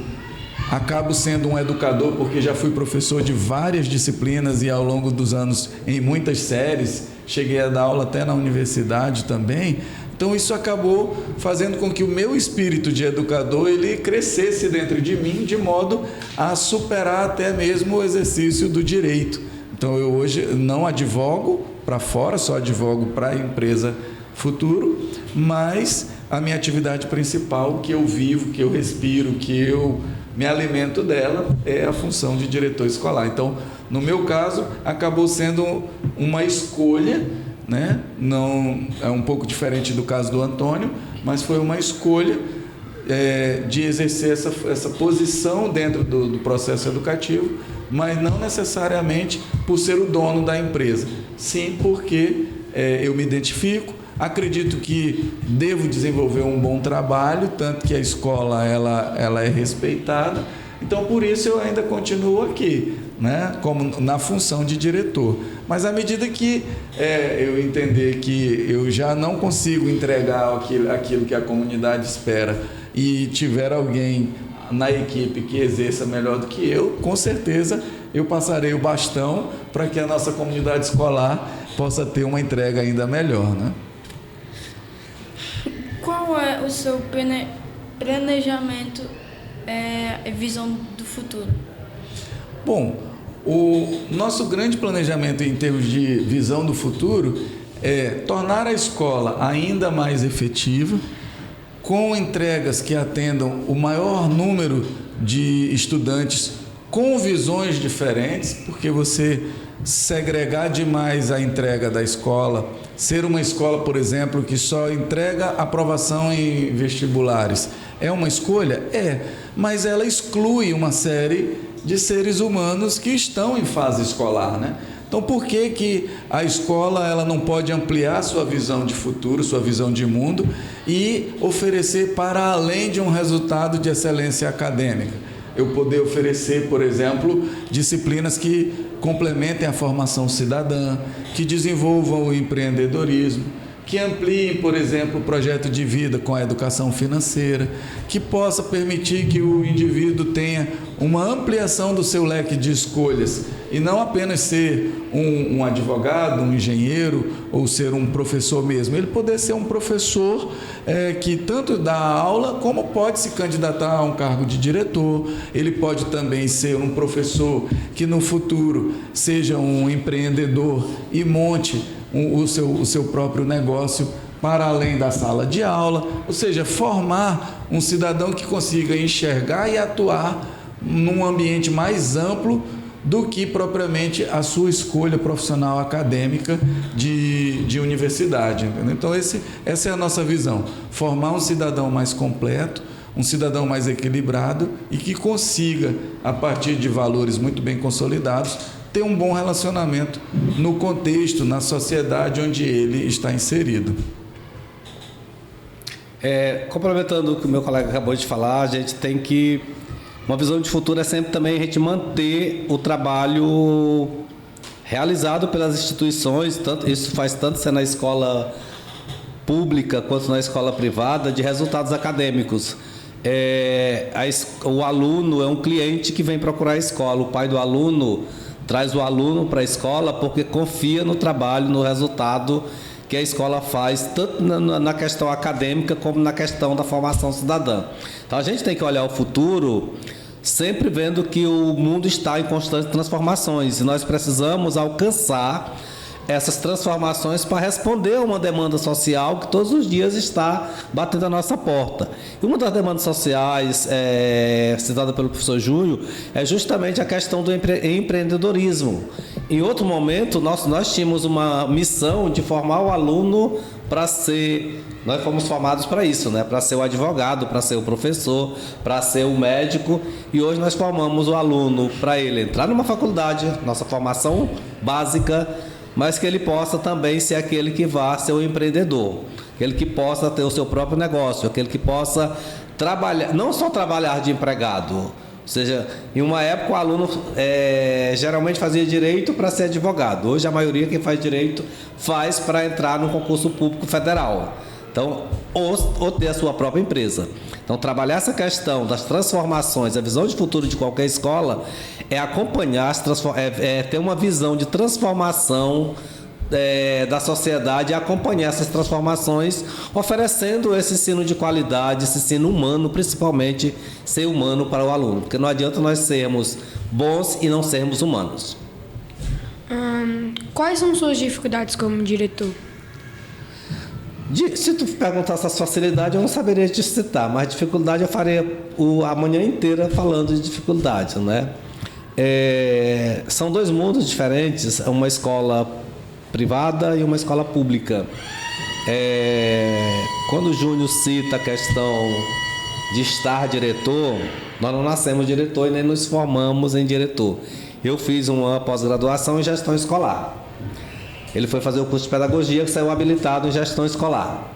acabo sendo um educador, porque já fui professor de várias disciplinas e ao longo dos anos em muitas séries, cheguei a dar aula até na universidade também. Então isso acabou fazendo com que o meu espírito de educador ele crescesse dentro de mim, de modo a superar até mesmo o exercício do direito. Então eu hoje não advogo para fora, só advogo para a empresa Futuro, mas a minha atividade principal, que eu vivo, que eu respiro, que eu me alimento dela, é a função de diretor escolar. Então, no meu caso, acabou sendo uma escolha, né? Não é um pouco diferente do caso do Antônio, mas foi uma escolha de exercer essa posição dentro do processo educativo, mas não necessariamente por ser o dono da empresa, sim porque eu me identifico, acredito que devo desenvolver um bom trabalho, tanto que a escola ela é respeitada, então por isso eu ainda continuo aqui, né, como na função de diretor. Mas à medida que eu entender que eu já não consigo entregar aquilo que a comunidade espera e tiver alguém na equipe que exerça melhor do que eu, com certeza eu passarei o bastão para que a nossa comunidade escolar possa ter uma entrega ainda melhor, né? Qual é o seu planejamento e visão do futuro? Bom, o nosso grande planejamento em termos de visão do futuro é tornar a escola ainda mais efetiva, com entregas que atendam o maior número de estudantes com visões diferentes, porque você segregar demais a entrega da escola, ser uma escola, por exemplo, que só entrega aprovação em vestibulares, é uma escolha? Mas ela exclui uma série de seres humanos que estão em fase escolar, né? Então, por que a escola ela não pode ampliar sua visão de futuro, sua visão de mundo e oferecer para além de um resultado de excelência acadêmica? Eu poder oferecer, por exemplo, disciplinas que complementem a formação cidadã, que desenvolvam o empreendedorismo, que ampliem, por exemplo, o projeto de vida com a educação financeira, que possa permitir que o indivíduo tenha uma ampliação do seu leque de escolhas e não apenas ser um advogado, um engenheiro ou ser um professor mesmo. Ele poder ser um professor que tanto dá aula como pode se candidatar a um cargo de diretor. Ele pode também ser um professor que no futuro seja um empreendedor e monte o seu próprio negócio para além da sala de aula, ou seja, formar um cidadão que consiga enxergar e atuar num ambiente mais amplo do que propriamente a sua escolha profissional acadêmica de universidade, entendeu? Então essa é a nossa visão, formar um cidadão mais completo, um cidadão mais equilibrado e que consiga, a partir de valores muito bem consolidados, ter um bom relacionamento no contexto, na sociedade onde ele está inserido. Complementando o que o meu colega acabou de falar, a gente tem que... Uma visão de futuro é sempre também a gente manter o trabalho realizado pelas instituições, isso faz tanto ser na escola pública quanto na escola privada, de resultados acadêmicos. O aluno é um cliente que vem procurar a escola, o pai do aluno traz o aluno para a escola porque confia no trabalho, no resultado que a escola faz, tanto na questão acadêmica como na questão da formação cidadã. Então a gente tem que olhar o futuro sempre vendo que o mundo está em constantes transformações e nós precisamos alcançar essas transformações para responder a uma demanda social que todos os dias está batendo a nossa porta. E uma das demandas sociais citada pelo professor Júnior é justamente a questão do empreendedorismo. Em outro momento, nós tínhamos uma missão de formar o aluno para ser... Nós fomos formados para isso, né? Para ser o advogado, para ser o professor, para ser o médico. E hoje nós formamos o aluno para ele entrar numa faculdade, nossa formação básica, mas que ele possa também ser aquele que vá ser o empreendedor, aquele que possa ter o seu próprio negócio, aquele que possa trabalhar, não só trabalhar de empregado. Ou seja, em uma época o aluno geralmente fazia direito para ser advogado. Hoje a maioria que faz direito faz para entrar no concurso público federal. Então, ou ter a sua própria empresa. Então, trabalhar essa questão das transformações, a visão de futuro de qualquer escola é acompanhar, ter uma visão de transformação da sociedade e acompanhar essas transformações, oferecendo esse ensino de qualidade, esse ensino humano, principalmente ser humano para o aluno. Porque não adianta nós sermos bons e não sermos humanos. Quais são suas dificuldades como diretor? Se tu perguntasse as facilidades, eu não saberia te citar, mas dificuldade eu faria a manhã inteira falando de dificuldade, né? São dois mundos diferentes, uma escola privada e uma escola pública. Quando o Júnior cita a questão de estar diretor, nós não nascemos diretor e nem nos formamos em diretor. Eu fiz uma pós-graduação em gestão escolar. Ele foi fazer o curso de pedagogia, que saiu habilitado em gestão escolar,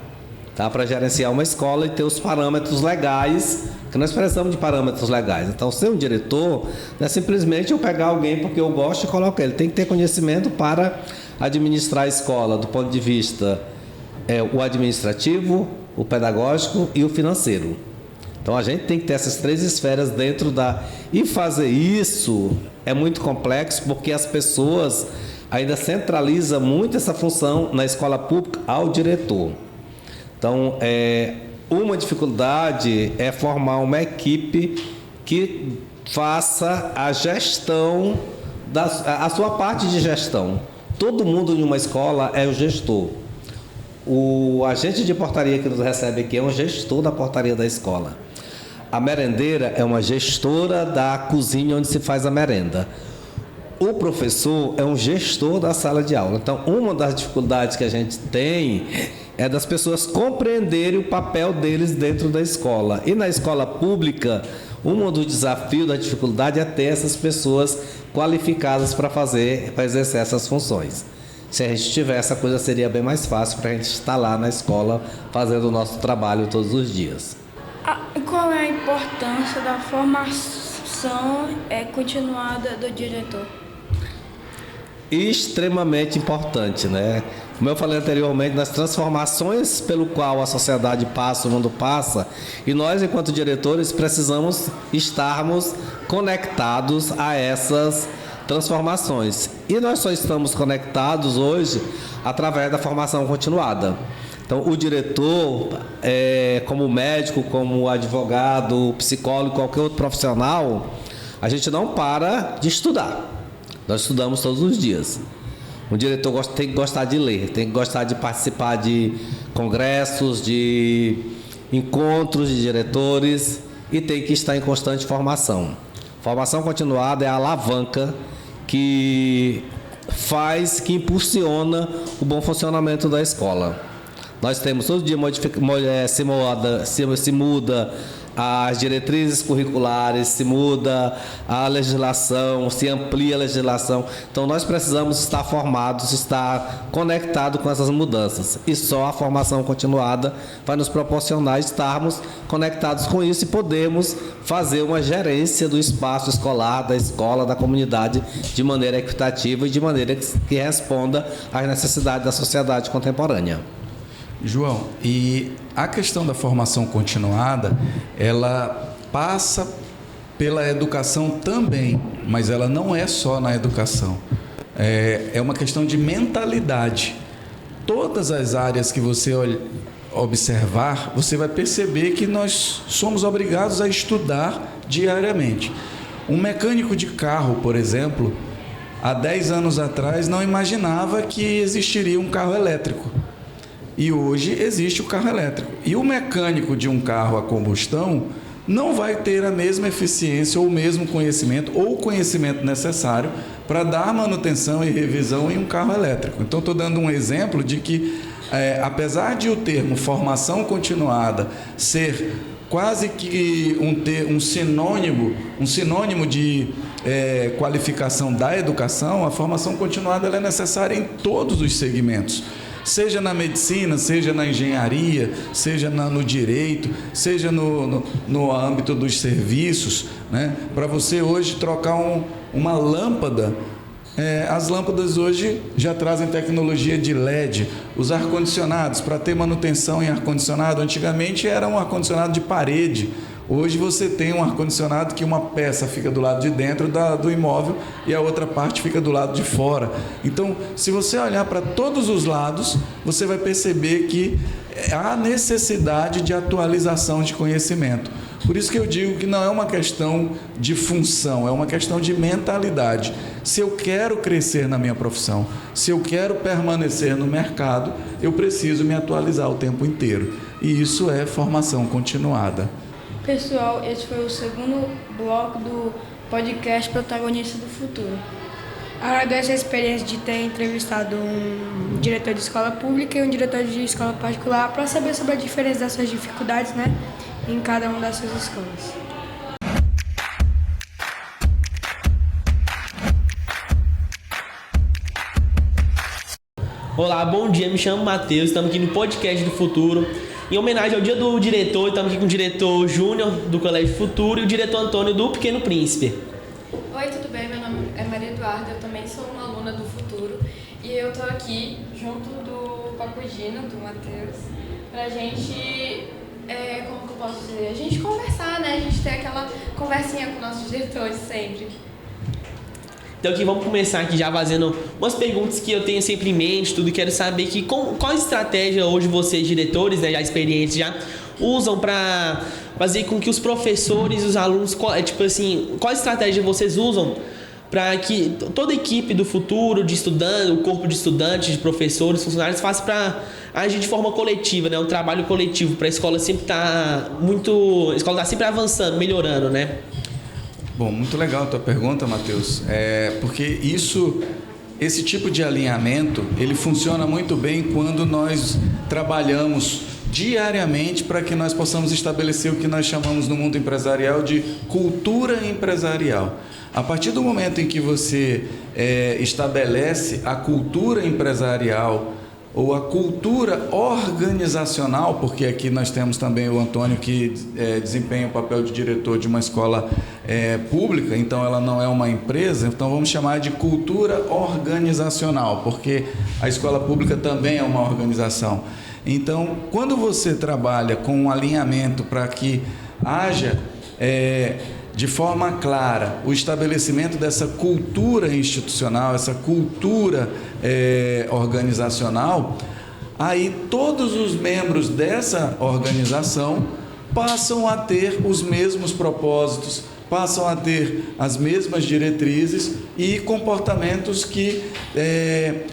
tá? Para gerenciar uma escola e ter os parâmetros legais, que nós precisamos de parâmetros legais. Então, ser um diretor não é simplesmente eu pegar alguém porque eu gosto e colocar ele. Tem que ter conhecimento para administrar a escola do ponto de vista o administrativo, o pedagógico e o financeiro. Então, a gente tem que ter essas três esferas dentro da... E fazer isso é muito complexo porque as pessoas ainda centralizam muito essa função na escola pública ao diretor. Então, uma dificuldade é formar uma equipe que faça a gestão, a sua parte de gestão. Todo mundo em uma escola é o gestor. O agente de portaria que nos recebe aqui é um gestor da portaria da escola. A merendeira é uma gestora da cozinha onde se faz a merenda. O professor é um gestor da sala de aula. Então, uma das dificuldades que a gente tem é das pessoas compreenderem o papel deles dentro da escola. E na escola pública, um dos desafios, da dificuldade é ter essas pessoas qualificadas para exercer essas funções. Se a gente tivesse, a coisa seria bem mais fácil para a gente estar lá na escola fazendo o nosso trabalho todos os dias. Qual é a importância da formação continuada do diretor? Extremamente importante, né? Como eu falei anteriormente, nas transformações pelo qual a sociedade passa, o mundo passa, e nós, enquanto diretores, precisamos estarmos conectados a essas transformações. E nós só estamos conectados hoje através da formação continuada. Então, o diretor, como médico, como advogado, psicólogo, qualquer outro profissional, a gente não para de estudar. Nós estudamos todos os dias. Um diretor tem que gostar de ler, tem que gostar de participar de congressos, de encontros de diretores e tem que estar em constante formação. Formação continuada é a alavanca que impulsiona o bom funcionamento da escola. Nós temos todo dia se muda as diretrizes curriculares, se muda a legislação, se amplia a legislação. Então, nós precisamos estar formados, estar conectados com essas mudanças. E só a formação continuada vai nos proporcionar estarmos conectados com isso e podemos fazer uma gerência do espaço escolar, da escola, da comunidade, de maneira equitativa e de maneira que responda às necessidades da sociedade contemporânea. João, e a questão da formação continuada, ela passa pela educação também, mas ela não é só na educação. É uma questão de mentalidade. Todas as áreas que você observar, você vai perceber que nós somos obrigados a estudar diariamente. Um mecânico de carro, por exemplo, há 10 anos atrás não imaginava que existiria um carro elétrico. E hoje existe o carro elétrico. E o mecânico de um carro a combustão não vai ter a mesma eficiência ou o mesmo conhecimento ou o conhecimento necessário para dar manutenção e revisão em um carro elétrico. Então, estou dando um exemplo de que, apesar de o termo formação continuada ser quase que um sinônimo de qualificação da educação, a formação continuada ela é necessária em todos os segmentos. Seja na medicina, seja na engenharia, seja no direito, seja no âmbito dos serviços, né? Para você hoje trocar uma lâmpada, as lâmpadas hoje já trazem tecnologia de LED. Os ar-condicionados, para ter manutenção em ar-condicionado, antigamente era um ar-condicionado de parede. Hoje você tem um ar-condicionado que uma peça fica do lado de dentro do imóvel e a outra parte fica do lado de fora. Então, se você olhar para todos os lados, você vai perceber que há necessidade de atualização de conhecimento. Por isso que eu digo que não é uma questão de função, é uma questão de mentalidade. Se eu quero crescer na minha profissão, se eu quero permanecer no mercado, eu preciso me atualizar o tempo inteiro. E isso é formação continuada. Pessoal, esse foi o segundo bloco do podcast Protagonista do Futuro. Agradeço a experiência de ter entrevistado um diretor de escola pública e um diretor de escola particular para saber sobre a diferença das suas dificuldades, né, em cada uma das suas escolas. Olá, bom dia, me chamo Matheus, estamos aqui no podcast do Futuro. Em homenagem ao Dia do Diretor, estamos aqui com o diretor Júnior do Colégio Futuro e o diretor Antônio do Pequeno Príncipe. Oi, tudo bem? Meu nome é Maria Eduarda, eu também sou uma aluna do Futuro e eu tô aqui junto do Pacudino, do Matheus, pra gente, como que eu posso dizer? A gente conversar, né? A gente ter aquela conversinha com nossos diretores sempre. Então aqui vamos começar aqui já fazendo umas perguntas que eu tenho sempre em mente, tudo. Quero saber que qual estratégia hoje vocês, diretores, né, já experientes, já usam para fazer com que os professores e os alunos, tipo assim, qual estratégia vocês usam para que toda a equipe do Futuro, de estudantes, o corpo de estudantes, de professores, funcionários, faça para agir de forma coletiva, né, um trabalho coletivo, para a escola sempre estar a escola tá sempre avançando, melhorando, né? Bom, muito legal a tua pergunta, Matheus, porque esse tipo de alinhamento, ele funciona muito bem quando nós trabalhamos diariamente para que nós possamos estabelecer o que nós chamamos no mundo empresarial de cultura empresarial. A partir do momento em que você estabelece a cultura empresarial ou a cultura organizacional, porque aqui nós temos também o Antônio que desempenha o papel de diretor de uma escola pública, então ela não é uma empresa, então vamos chamar de cultura organizacional, porque a escola pública também é uma organização. Então, quando você trabalha com um alinhamento para que haja de forma clara o estabelecimento dessa cultura institucional, essa cultura organizacional, aí todos os membros dessa organização passam a ter os mesmos propósitos, passam a ter as mesmas diretrizes e comportamentos que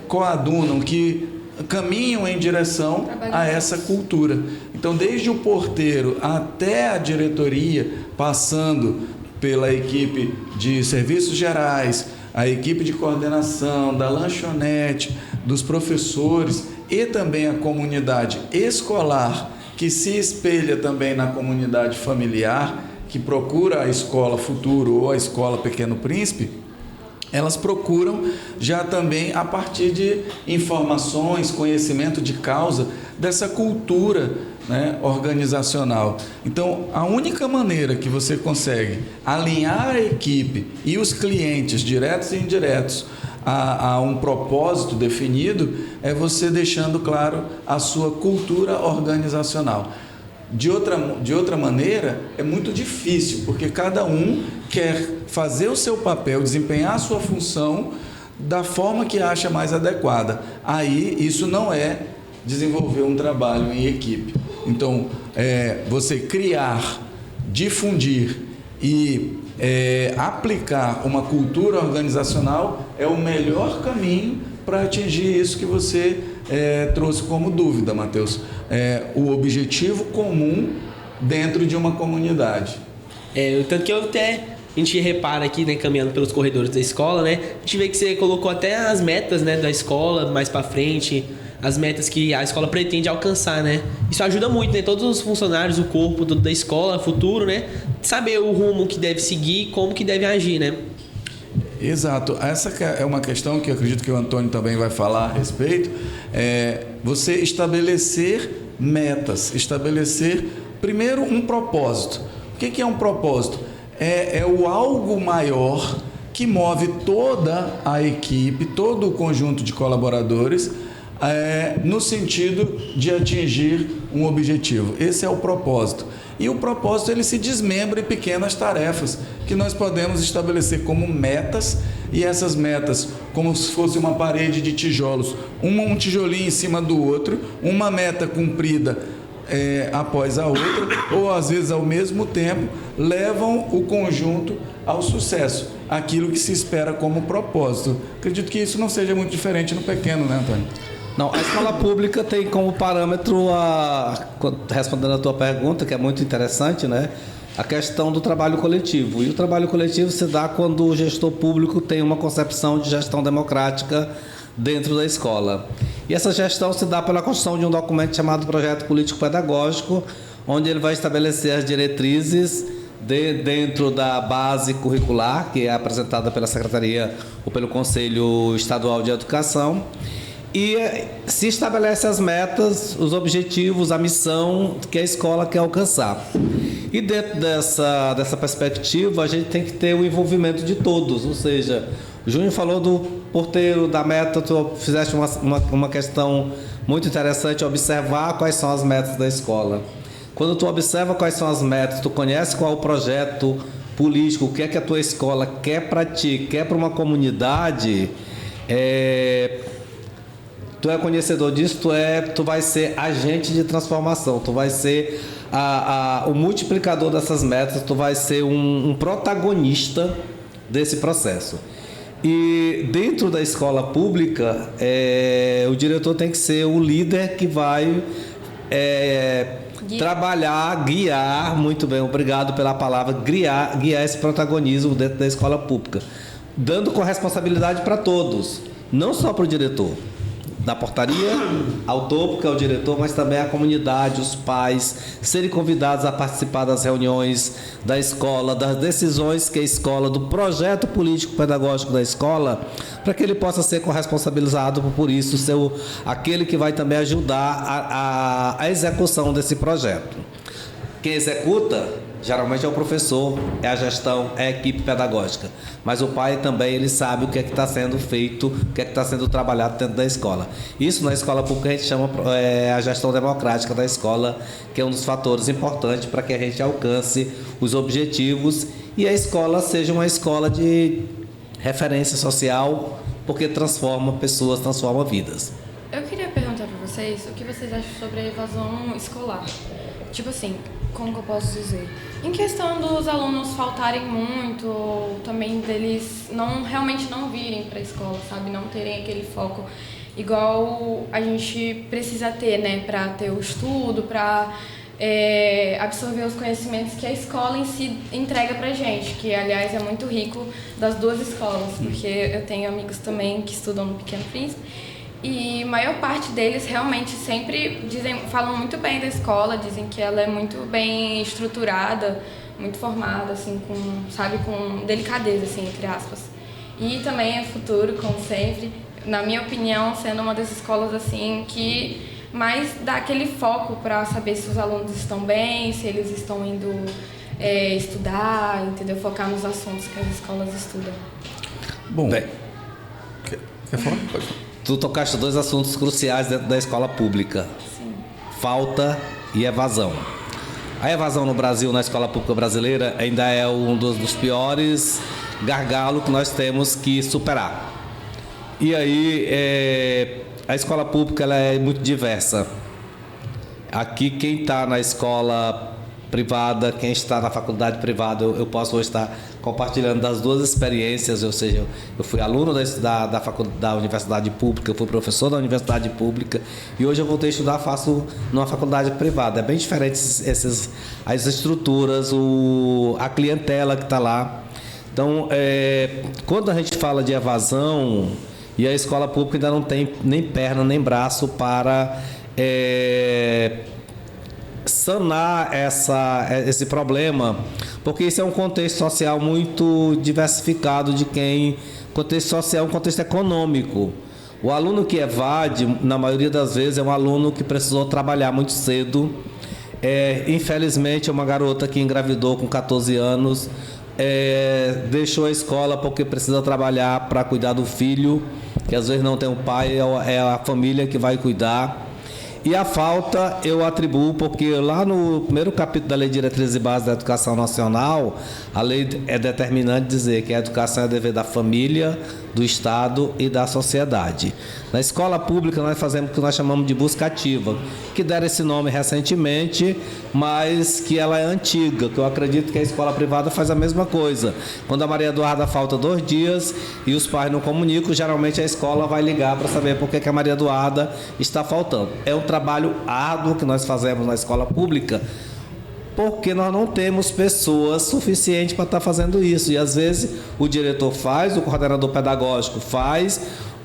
coadunam, que caminham em direção a essa cultura. Então, desde o porteiro até a diretoria, passando pela equipe de serviços gerais, a equipe de coordenação, da lanchonete, dos professores e também a comunidade escolar, que se espelha também na comunidade familiar, que procura a escola Futuro ou a escola Pequeno Príncipe, elas procuram já também a partir de informações, conhecimento de causa dessa cultura, né, organizacional. Então, a única maneira que você consegue alinhar a equipe e os clientes, diretos e indiretos, a um propósito definido, é você deixando claro a sua cultura organizacional. De outra maneira, é muito difícil, porque cada um quer fazer o seu papel, desempenhar a sua função da forma que acha mais adequada. Aí, isso não é desenvolver um trabalho em equipe. Então, você criar, difundir e aplicar uma cultura organizacional é o melhor caminho para atingir isso que você trouxe como dúvida, Matheus. O objetivo comum dentro de uma comunidade. Tanto que a gente repara aqui, né, caminhando pelos corredores da escola, né, a gente vê que você colocou até as metas, né, da escola mais para frente, as metas que a escola pretende alcançar, né? Isso ajuda muito, né? Todos os funcionários, o corpo da escola, futuro, né? Saber o rumo que deve seguir, como que deve agir, né? Exato. Essa é uma questão que eu acredito que o Antônio também vai falar a respeito. Você estabelecer metas, estabelecer, primeiro, um propósito. O que é um propósito? É o algo maior que move toda a equipe, todo o conjunto de colaboradores, no sentido de atingir um objetivo. Esse é o propósito. E o propósito, ele se desmembra em pequenas tarefas que nós podemos estabelecer como metas, e essas metas, como se fosse uma parede de tijolos, um tijolinho em cima do outro, uma meta cumprida após a outra, ou às vezes ao mesmo tempo, levam o conjunto ao sucesso, aquilo que se espera como propósito. Acredito que isso não seja muito diferente no pequeno, né, Antônio? Não, a escola pública tem como parâmetro, respondendo a tua pergunta, que é muito interessante, né? A questão do trabalho coletivo. E o trabalho coletivo se dá quando o gestor público tem uma concepção de gestão democrática dentro da escola. E essa gestão se dá pela construção de um documento chamado Projeto Político Pedagógico, onde ele vai estabelecer as diretrizes dentro da base curricular, que é apresentada pela Secretaria ou pelo Conselho Estadual de Educação, e se estabelece as metas, os objetivos, a missão que a escola quer alcançar. E dentro dessa perspectiva, a gente tem que ter o envolvimento de todos, ou seja, o Júnior falou do porteiro, da meta, tu fizeste uma questão muito interessante, observar quais são as metas da escola. Quando tu observa quais são as metas, tu conhece qual é o projeto político, o que é que a tua escola quer para ti, quer para uma comunidade, tu é conhecedor disso, tu vai ser agente de transformação, tu vai ser o multiplicador dessas metas, tu vai ser um protagonista desse processo. E dentro da escola pública, o diretor tem que ser o líder que vai trabalhar, guiar, muito bem, obrigado pela palavra, guiar esse protagonismo dentro da escola pública, dando corresponsabilidade para todos, não só para o diretor, da portaria ao topo, que é o diretor, mas também a comunidade, os pais, serem convidados a participar das reuniões da escola, das decisões que a escola, do projeto político-pedagógico da escola, para que ele possa ser corresponsabilizado por isso, ser aquele que vai também ajudar a execução desse projeto. Quem executa, geralmente é o professor, é a gestão, é a equipe pedagógica. Mas o pai também, ele sabe o que é que está sendo feito, o que é que está sendo trabalhado dentro da escola. Isso na escola pública a gente chama a gestão democrática da escola, que é um dos fatores importantes para que a gente alcance os objetivos e a escola seja uma escola de referência social, porque transforma pessoas, transforma vidas. Eu queria perguntar para vocês o que vocês acham sobre a evasão escolar. Tipo assim, como que eu posso dizer? Em questão dos alunos faltarem muito, ou também deles realmente não virem para a escola, sabe? Não terem aquele foco igual a gente precisa ter, né? Para ter o estudo, para absorver os conhecimentos que a escola em si entrega pra gente, que aliás é muito rico das duas escolas, porque eu tenho amigos também que estudam no Pequeno Príncipe, e a maior parte deles realmente sempre falam muito bem da escola, dizem que ela é muito bem estruturada, muito formada, assim, com delicadeza, assim, entre aspas. E também é futuro, como sempre, na minha opinião, sendo uma das escolas, assim, que mais dá aquele foco para saber se os alunos estão bem, se eles estão indo estudar, entendeu? Focar nos assuntos que as escolas estudam. Bom, quer falar? Pode falar. Tu tocaste dois assuntos cruciais dentro da escola pública. Sim. Falta e evasão. A evasão no Brasil, na escola pública brasileira, ainda é um dos piores gargalos que nós temos que superar. E aí, a escola pública ela é muito diversa. Aqui, quem está na escola privada, quem está na faculdade privada, eu posso hoje estar compartilhando das duas experiências, ou seja, eu fui aluno da universidade pública, eu fui professor da universidade pública e hoje eu voltei a estudar, faço numa faculdade privada. É bem diferente as estruturas, a clientela que está lá. Então, quando a gente fala de evasão, e a escola pública ainda não tem nem perna nem braço para sanar esse problema, porque isso é um contexto social muito diversificado contexto social, um contexto econômico. O aluno que evade, na maioria das vezes, é um aluno que precisou trabalhar muito cedo. Infelizmente, é uma garota que engravidou com 14 anos, deixou a escola porque precisa trabalhar para cuidar do filho, que às vezes não tem um pai, é a família que vai cuidar. E a falta eu atribuo porque lá no primeiro capítulo da Lei de Diretrizes e Bases da Educação Nacional, a lei é determinante dizer que a educação é dever da família, do Estado e da sociedade. Na escola pública nós fazemos o que nós chamamos de busca ativa, que deram esse nome recentemente, mas que ela é antiga, que eu acredito que a escola privada faz a mesma coisa. Quando a Maria Eduarda falta 2 dias e os pais não comunicam, geralmente a escola vai ligar para saber por que a Maria Eduarda está faltando. É um trabalho árduo que nós fazemos na escola pública, porque nós não temos pessoas suficientes para estar fazendo isso. E às vezes o diretor faz, o coordenador pedagógico faz,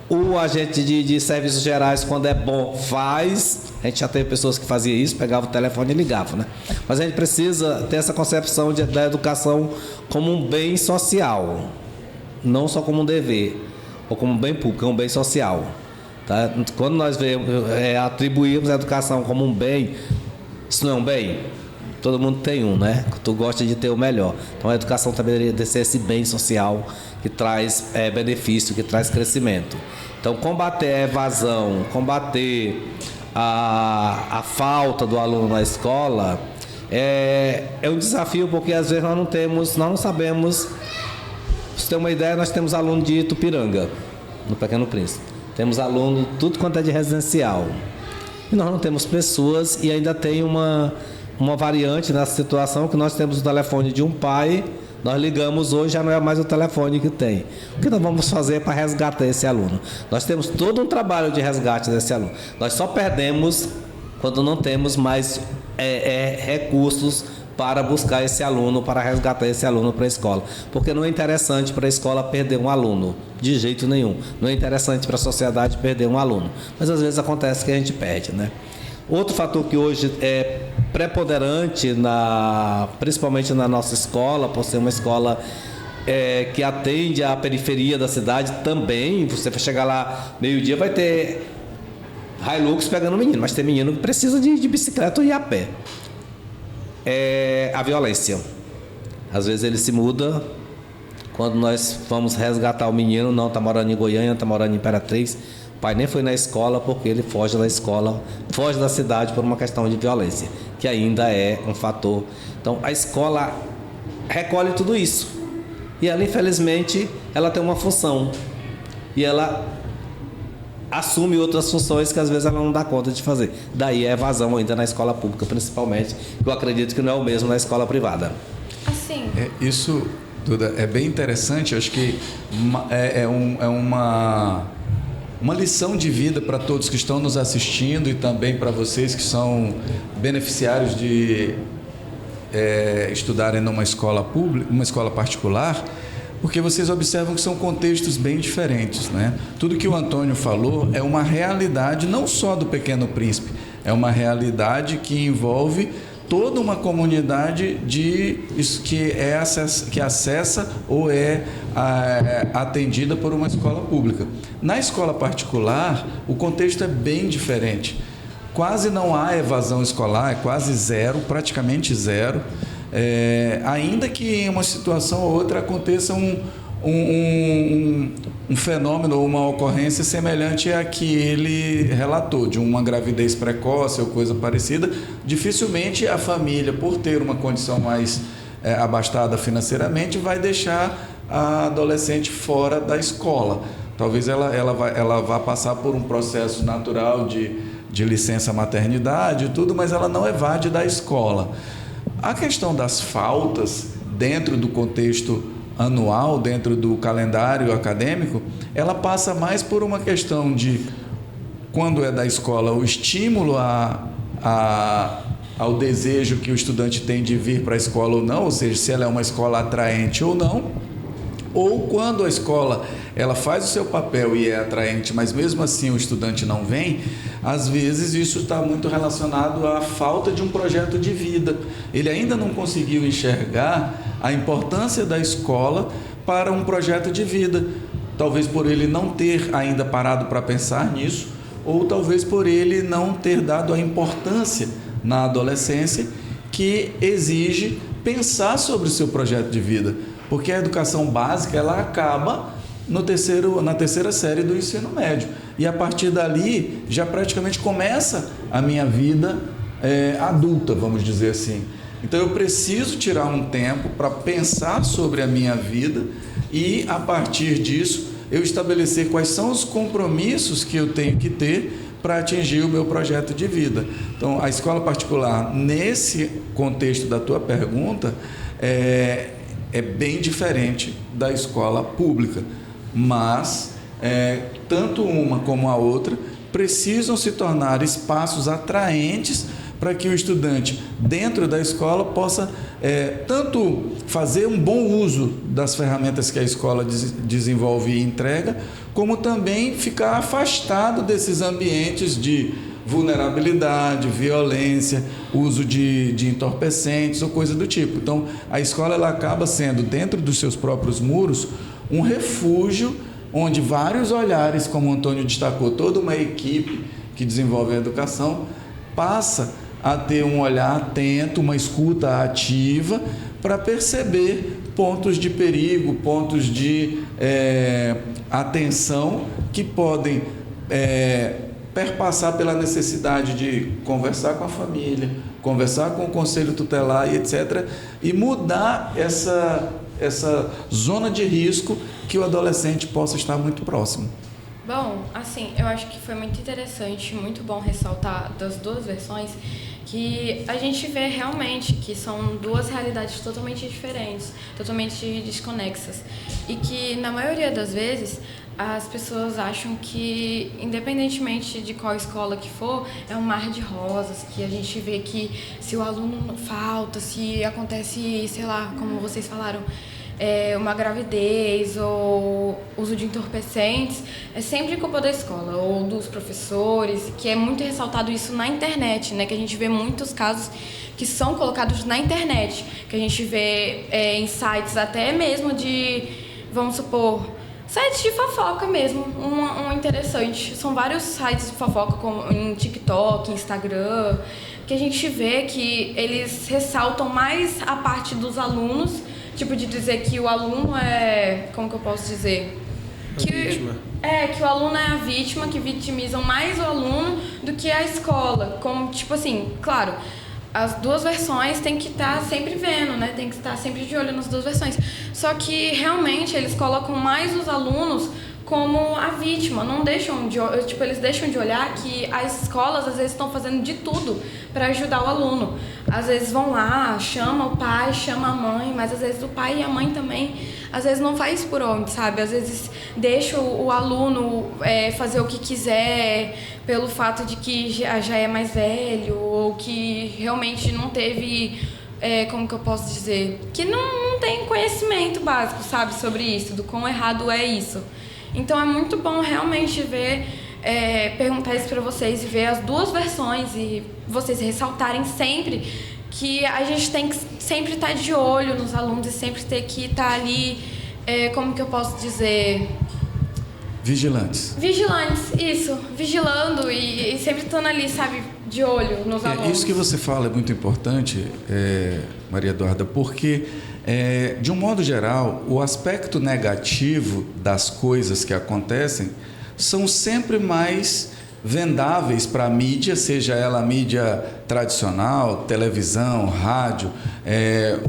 o agente de serviços gerais, quando é bom, faz. A gente já teve pessoas que faziam isso, pegavam o telefone e ligavam, né? Mas a gente precisa ter essa concepção da educação como um bem social, não só como um dever, ou como um bem público, é um bem social. Tá? Quando nós atribuímos a educação como um bem, isso não é um bem? Todo mundo tem um, né? Tu gosta de ter o melhor. Então a educação também deveria ser esse bem social que traz benefício, que traz crescimento. Então combater a evasão, combater a falta do aluno na escola é um desafio, porque às vezes nós não sabemos. Pra você ter uma ideia, nós temos aluno de Itupiranga, no Pequeno Príncipe. Temos aluno tudo quanto é de residencial. E nós não temos pessoas, e ainda tem uma variante nessa situação, que nós temos o telefone de um pai, nós ligamos hoje, já não é mais o telefone que tem. O que nós vamos fazer para resgatar esse aluno? Nós temos todo um trabalho de resgate desse aluno. Nós só perdemos quando não temos mais recursos para buscar esse aluno, para resgatar esse aluno para a escola. Porque não é interessante para a escola perder um aluno, de jeito nenhum. Não é interessante para a sociedade perder um aluno. Mas às vezes acontece que a gente perde, né? Outro fator que hoje é preponderante, principalmente na nossa escola, por ser uma escola que atende à periferia da cidade também, você vai chegar lá meio-dia, vai ter Hilux pegando menino, mas tem menino que precisa de bicicleta ou ir a pé. A violência. Às vezes ele se muda, quando nós vamos resgatar o menino, não está morando em Goiânia, está morando em Imperatriz, o pai nem foi na escola porque ele foge da escola, foge da cidade por uma questão de violência, que ainda é um fator. Então, a escola recolhe tudo isso. E ela, infelizmente, ela tem uma função. E ela assume outras funções que, às vezes, ela não dá conta de fazer. Daí a evasão ainda na escola pública, principalmente, que eu acredito que não é o mesmo na escola privada. Assim. Isso, Duda, é bem interessante. Eu acho que uma lição de vida para todos que estão nos assistindo e também para vocês que são beneficiários de estudarem numa escola pública, uma escola particular, porque vocês observam que são contextos bem diferentes, né? Tudo que o Antônio falou é uma realidade não só do Pequeno Príncipe, é uma realidade que envolve toda uma comunidade que acessa ou é atendida por uma escola pública. Na escola particular, o contexto é bem diferente. Quase não há evasão escolar, é quase zero, praticamente zero. Ainda que em uma situação ou outra aconteça um fenômeno ou uma ocorrência semelhante à que ele relatou, de uma gravidez precoce ou coisa parecida, dificilmente a família, por ter uma condição mais abastada financeiramente, vai deixar a adolescente fora da escola. Talvez ela vá passar por um processo natural de licença maternidade e tudo, mas ela não evade da escola. A questão das faltas dentro do contexto anual, dentro do calendário acadêmico, ela passa mais por uma questão de, quando é da escola, o estímulo ao desejo que o estudante tem de vir para a escola ou não, ou seja, se ela é uma escola atraente ou não, ou quando a escola ela faz o seu papel e é atraente, mas mesmo assim o estudante não vem, às vezes isso está muito relacionado à falta de um projeto de vida. Ele ainda não conseguiu enxergar a importância da escola para um projeto de vida, talvez por ele não ter ainda parado para pensar nisso, ou talvez por ele não ter dado a importância na adolescência que exige pensar sobre o seu projeto de vida, porque a educação básica ela acaba na terceira série do ensino médio, e a partir dali já praticamente começa a minha vida adulta, vamos dizer assim. Então eu preciso tirar um tempo para pensar sobre a minha vida e, a partir disso, eu estabelecer quais são os compromissos que eu tenho que ter para atingir o meu projeto de vida. Então, a escola particular, nesse contexto da tua pergunta, é bem diferente da escola pública, mas tanto uma como a outra precisam se tornar espaços atraentes para que o estudante, dentro da escola, possa tanto fazer um bom uso das ferramentas que a escola desenvolve e entrega, como também ficar afastado desses ambientes de vulnerabilidade, violência, uso de entorpecentes ou coisa do tipo. Então, a escola ela acaba sendo, dentro dos seus próprios muros, um refúgio onde vários olhares, como o Antônio destacou, toda uma equipe que desenvolve a educação passa a ter um olhar atento, uma escuta ativa para perceber pontos de perigo, pontos de atenção que podem perpassar pela necessidade de conversar com a família, conversar com o conselho tutelar e etc. e mudar essa zona de risco que o adolescente possa estar muito próximo. Bom, assim, eu acho que foi muito interessante, muito bom ressaltar das duas versões, que a gente vê realmente que são duas realidades totalmente diferentes, totalmente desconexas, e que na maioria das vezes as pessoas acham que, independentemente de qual escola que for, é um mar de rosas, que a gente vê que se o aluno não falta, se acontece, sei lá, como vocês falaram, uma gravidez ou uso de entorpecentes, é sempre culpa da escola ou dos professores, que é muito ressaltado isso na internet, né? Que a gente vê muitos casos que são colocados na internet, que a gente vê em sites até mesmo de, vamos supor, sites de fofoca mesmo, um interessante. São vários sites de fofoca como em TikTok, Instagram, que a gente vê que eles ressaltam mais a parte dos alunos, tipo de dizer que o aluno como que eu posso dizer? Vítima. Que o aluno é a vítima, que vitimizam mais o aluno do que a escola. Como, tipo assim, claro, as duas versões tem que estar sempre vendo, né? Tem que estar sempre de olho nas duas versões. Só que realmente eles colocam mais os alunos como a vítima, não deixam de, tipo, eles deixam de olhar que as escolas às vezes estão fazendo de tudo para ajudar o aluno. Às vezes vão lá, chama o pai, chama a mãe, mas às vezes o pai e a mãe também, às vezes não faz por onde, sabe? Às vezes deixa o aluno fazer o que quiser pelo fato de que já é mais velho ou que realmente não teve, como que eu posso dizer? Que não tem conhecimento básico, sabe, sobre isso, do quão errado é isso. Então é muito bom realmente ver, perguntar isso para vocês e ver as duas versões e vocês ressaltarem sempre que a gente tem que sempre estar de olho nos alunos e sempre ter que estar ali, como que eu posso dizer? Vigilantes. Vigilantes, isso. Vigilando e sempre estando ali, sabe, de olho nos alunos. Isso que você fala é muito importante, Maria Eduarda, porque, de um modo geral, o aspecto negativo das coisas que acontecem são sempre mais vendáveis para a mídia, seja ela a mídia tradicional, televisão, rádio,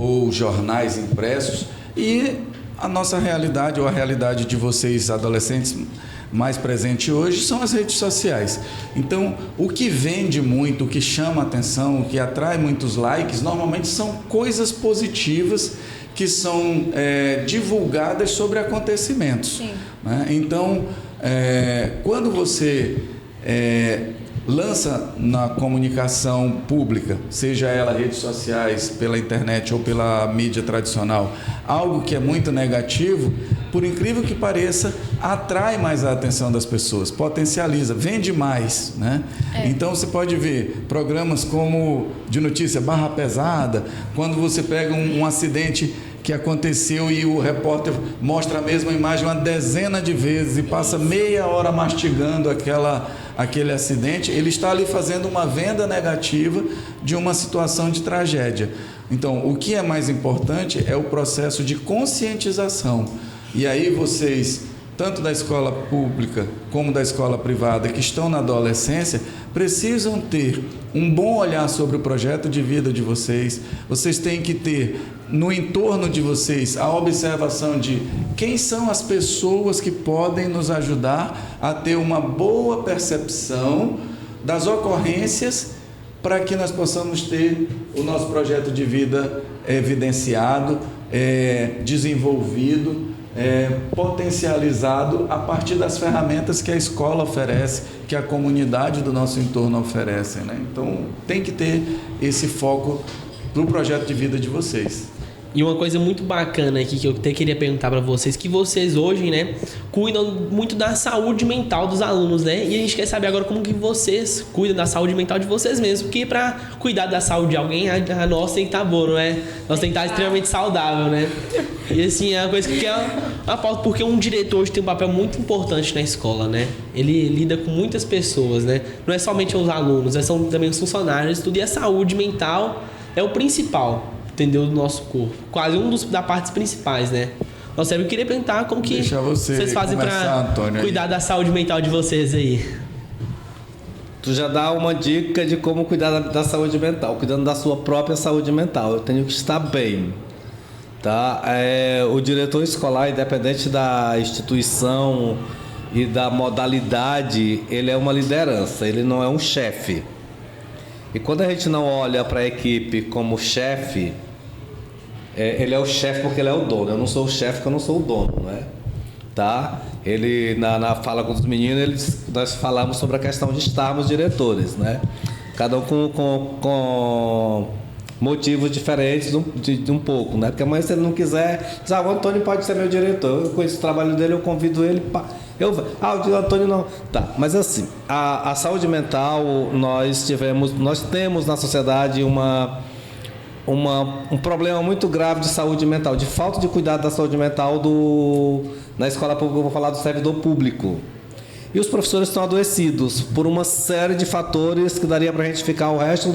ou jornais impressos, e a nossa realidade, ou a realidade de vocês, adolescentes, mais presente hoje são as redes sociais. Então, o que vende muito, o que chama atenção, o que atrai muitos likes, normalmente são coisas positivas que são divulgadas sobre acontecimentos. Sim. Né? Então, quando você lança na comunicação pública, seja ela redes sociais, pela internet ou pela mídia tradicional, algo que é muito negativo, por incrível que pareça, atrai mais a atenção das pessoas, potencializa, vende mais, né? Então você pode ver programas como de notícia Barra Pesada, quando você pega um acidente que aconteceu e o repórter mostra a mesma imagem uma dezena de vezes e passa meia hora mastigando aquele acidente, ele está ali fazendo uma venda negativa de uma situação de tragédia. Então, o que é mais importante é o processo de conscientização. E aí vocês, tanto da escola pública como da escola privada, que estão na adolescência, precisam ter um bom olhar sobre o projeto de vida de vocês. Vocês têm que ter no entorno de vocês a observação de quem são as pessoas que podem nos ajudar a ter uma boa percepção das ocorrências para que nós possamos ter o nosso projeto de vida evidenciado, desenvolvido, potencializado a partir das ferramentas que a escola oferece, que a comunidade do nosso entorno oferece, né? Então, tem que ter esse foco para o projeto de vida de vocês. E uma coisa muito bacana aqui que eu até queria perguntar para vocês, que vocês hoje, né, cuidam muito da saúde mental dos alunos, né? E a gente quer saber agora como que vocês cuidam da saúde mental de vocês mesmos, porque para cuidar da saúde de alguém, a nossa tem que estar boa, não é? Nós tem que estar extremamente saudável, né? E assim, é uma coisa que é uma pauta, porque um diretor hoje tem um papel muito importante na escola, né? Ele lida com muitas pessoas, né? Não é somente os alunos, são também os funcionários, tudo, e a saúde mental é o principal, entendeu, do nosso corpo. Quase da partes principais, né? Nossa, eu queria perguntar como que vocês fazem para cuidar da saúde mental de vocês aí. Tu já dá uma dica de como cuidar da saúde mental, cuidando da sua própria saúde mental. Eu tenho que estar bem, tá? O diretor escolar, independente da instituição e da modalidade, ele é uma liderança, ele não é um chefe. E quando a gente não olha para a equipe como chefe, ele é o chefe porque ele é o dono. Eu não sou o chefe porque eu não sou o dono, né? Tá? Ele, na fala com os meninos, nós falamos sobre a questão de estarmos diretores, né? Cada um com motivos diferentes de um pouco, né? Porque amanhã, se ele não quiser, diz, o Antônio pode ser meu diretor. Eu conheço o trabalho dele, eu convido ele para... o Antônio não. Tá, mas assim, a saúde mental, nós temos na sociedade um problema muito grave de saúde mental, de falta de cuidado da saúde mental na escola pública. Eu vou falar do servidor público. E os professores estão adoecidos por uma série de fatores que daria para a gente ficar o resto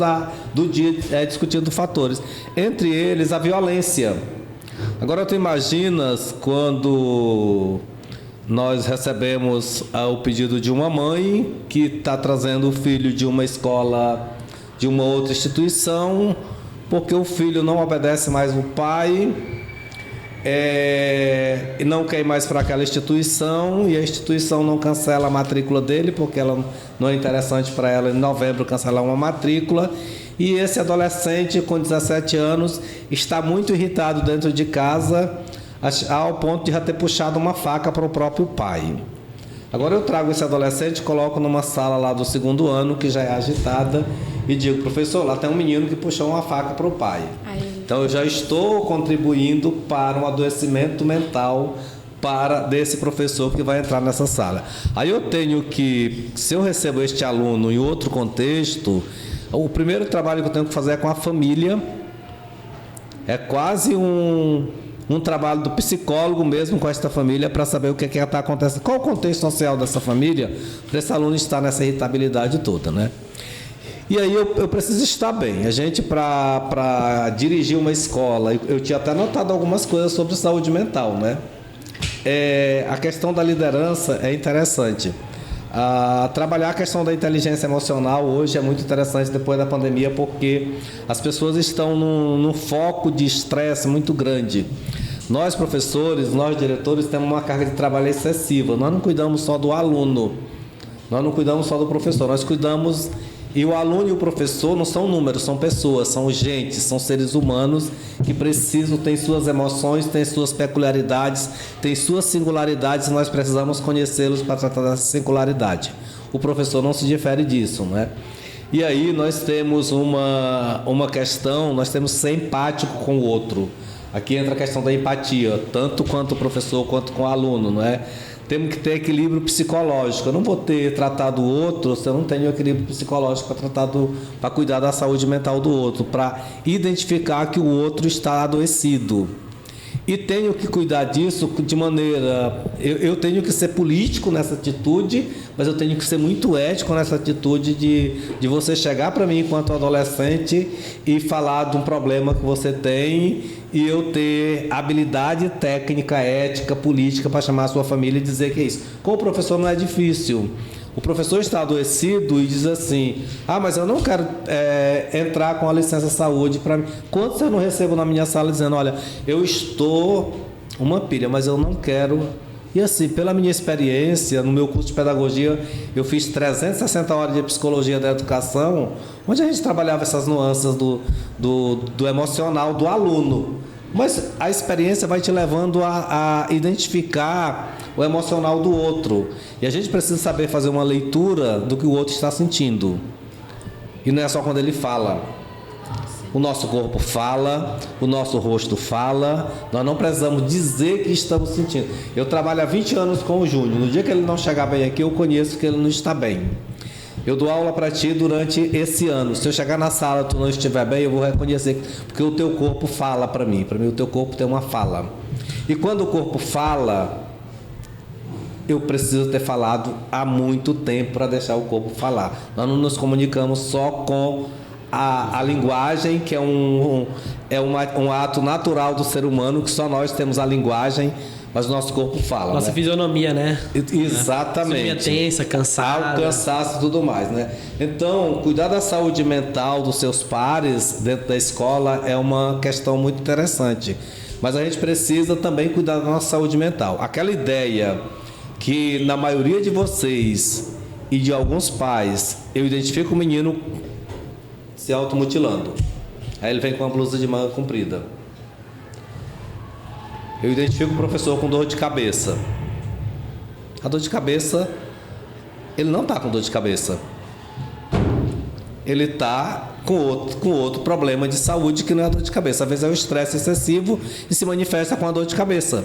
do dia discutindo fatores. Entre eles, a violência. Agora, tu imaginas quando nós recebemos o pedido de uma mãe que está trazendo o filho de uma escola, de uma outra instituição, porque o filho não obedece mais o pai, e não quer ir mais para aquela instituição, e a instituição não cancela a matrícula dele, porque ela não é interessante para ela em novembro cancelar uma matrícula, e esse adolescente com 17 anos está muito irritado dentro de casa, ao ponto de já ter puxado uma faca para o próprio pai. Agora eu trago esse adolescente, coloco numa sala lá do 2º ano, que já é agitada, e digo, professor, lá tem um menino que puxou uma faca para o pai. Então eu já estou contribuindo para um adoecimento mental desse professor que vai entrar nessa sala. Aí eu tenho que, se eu recebo este aluno em outro contexto, o primeiro trabalho que eu tenho que fazer é com a família. É quase um trabalho do psicólogo mesmo com esta família, para saber o que está acontecendo, qual o contexto social dessa família, para esse aluno estar nessa irritabilidade toda, né? E aí eu preciso estar bem. A gente, para dirigir uma escola, eu tinha até notado algumas coisas sobre saúde mental, né? A questão da liderança é interessante. Trabalhar a questão da inteligência emocional hoje é muito interessante depois da pandemia, porque as pessoas estão num foco de estresse muito grande. Nós, professores, nós, diretores, temos uma carga de trabalho excessiva. Nós não cuidamos só do aluno, nós não cuidamos só do professor, nós cuidamos... E o aluno e o professor não são números, são pessoas, são gente, são seres humanos que precisam, têm suas emoções, têm suas peculiaridades, têm suas singularidades, e nós precisamos conhecê-los para tratar dessa singularidade. O professor não se difere disso, né? E aí nós temos uma questão, nós temos que ser empático com o outro. Aqui entra a questão da empatia, tanto quanto o professor quanto com o aluno, não é? Temos que ter equilíbrio psicológico. Eu não vou ter tratado o outro se eu não tenho equilíbrio psicológico para cuidar da saúde mental do outro, para identificar que o outro está adoecido. E tenho que cuidar disso de maneira... Eu tenho que ser político nessa atitude, mas eu tenho que ser muito ético nessa atitude de você chegar para mim enquanto adolescente e falar de um problema que você tem e eu ter habilidade técnica, ética, política para chamar a sua família e dizer que é isso. Com o professor não é difícil. O professor está adoecido e diz assim, mas eu não quero entrar com a licença saúde para mim. Quantos eu não recebo na minha sala dizendo, olha, eu estou uma pilha, mas eu não quero... E assim, pela minha experiência, no meu curso de pedagogia, eu fiz 360 horas de psicologia da educação, onde a gente trabalhava essas nuances do emocional do aluno. Mas a experiência vai te levando a identificar o emocional do outro. E a gente precisa saber fazer uma leitura do que o outro está sentindo. E não é só quando ele fala. O nosso corpo fala, o nosso rosto fala, nós não precisamos dizer que estamos sentindo. Eu trabalho há 20 anos com o Júnior. No dia que ele não chegar bem aqui, eu conheço que ele não está bem. Eu dou aula para ti durante esse ano. Se eu chegar na sala e tu não estiver bem, eu vou reconhecer, porque o teu corpo fala para mim. Para mim, o teu corpo tem uma fala. E quando o corpo fala, eu preciso ter falado há muito tempo para deixar o corpo falar. Nós não nos comunicamos só com a linguagem, que é um ato natural do ser humano, que só nós temos a linguagem, mas o nosso corpo fala. Nossa, né? Fisionomia, né? Exatamente. Fisionomia tensa, cansada. Cansaço e tudo mais, né? Então, cuidar da saúde mental dos seus pares dentro da escola é uma questão muito interessante. Mas a gente precisa também cuidar da nossa saúde mental. Aquela ideia que na maioria de vocês e de alguns pais, eu identifico o menino se automutilando. Aí ele vem com uma blusa de manga comprida. Eu identifico o professor com dor de cabeça. A dor de cabeça, ele não está com dor de cabeça. Ele está com outro problema de saúde que não é dor de cabeça. Às vezes é o estresse excessivo e se manifesta com a dor de cabeça.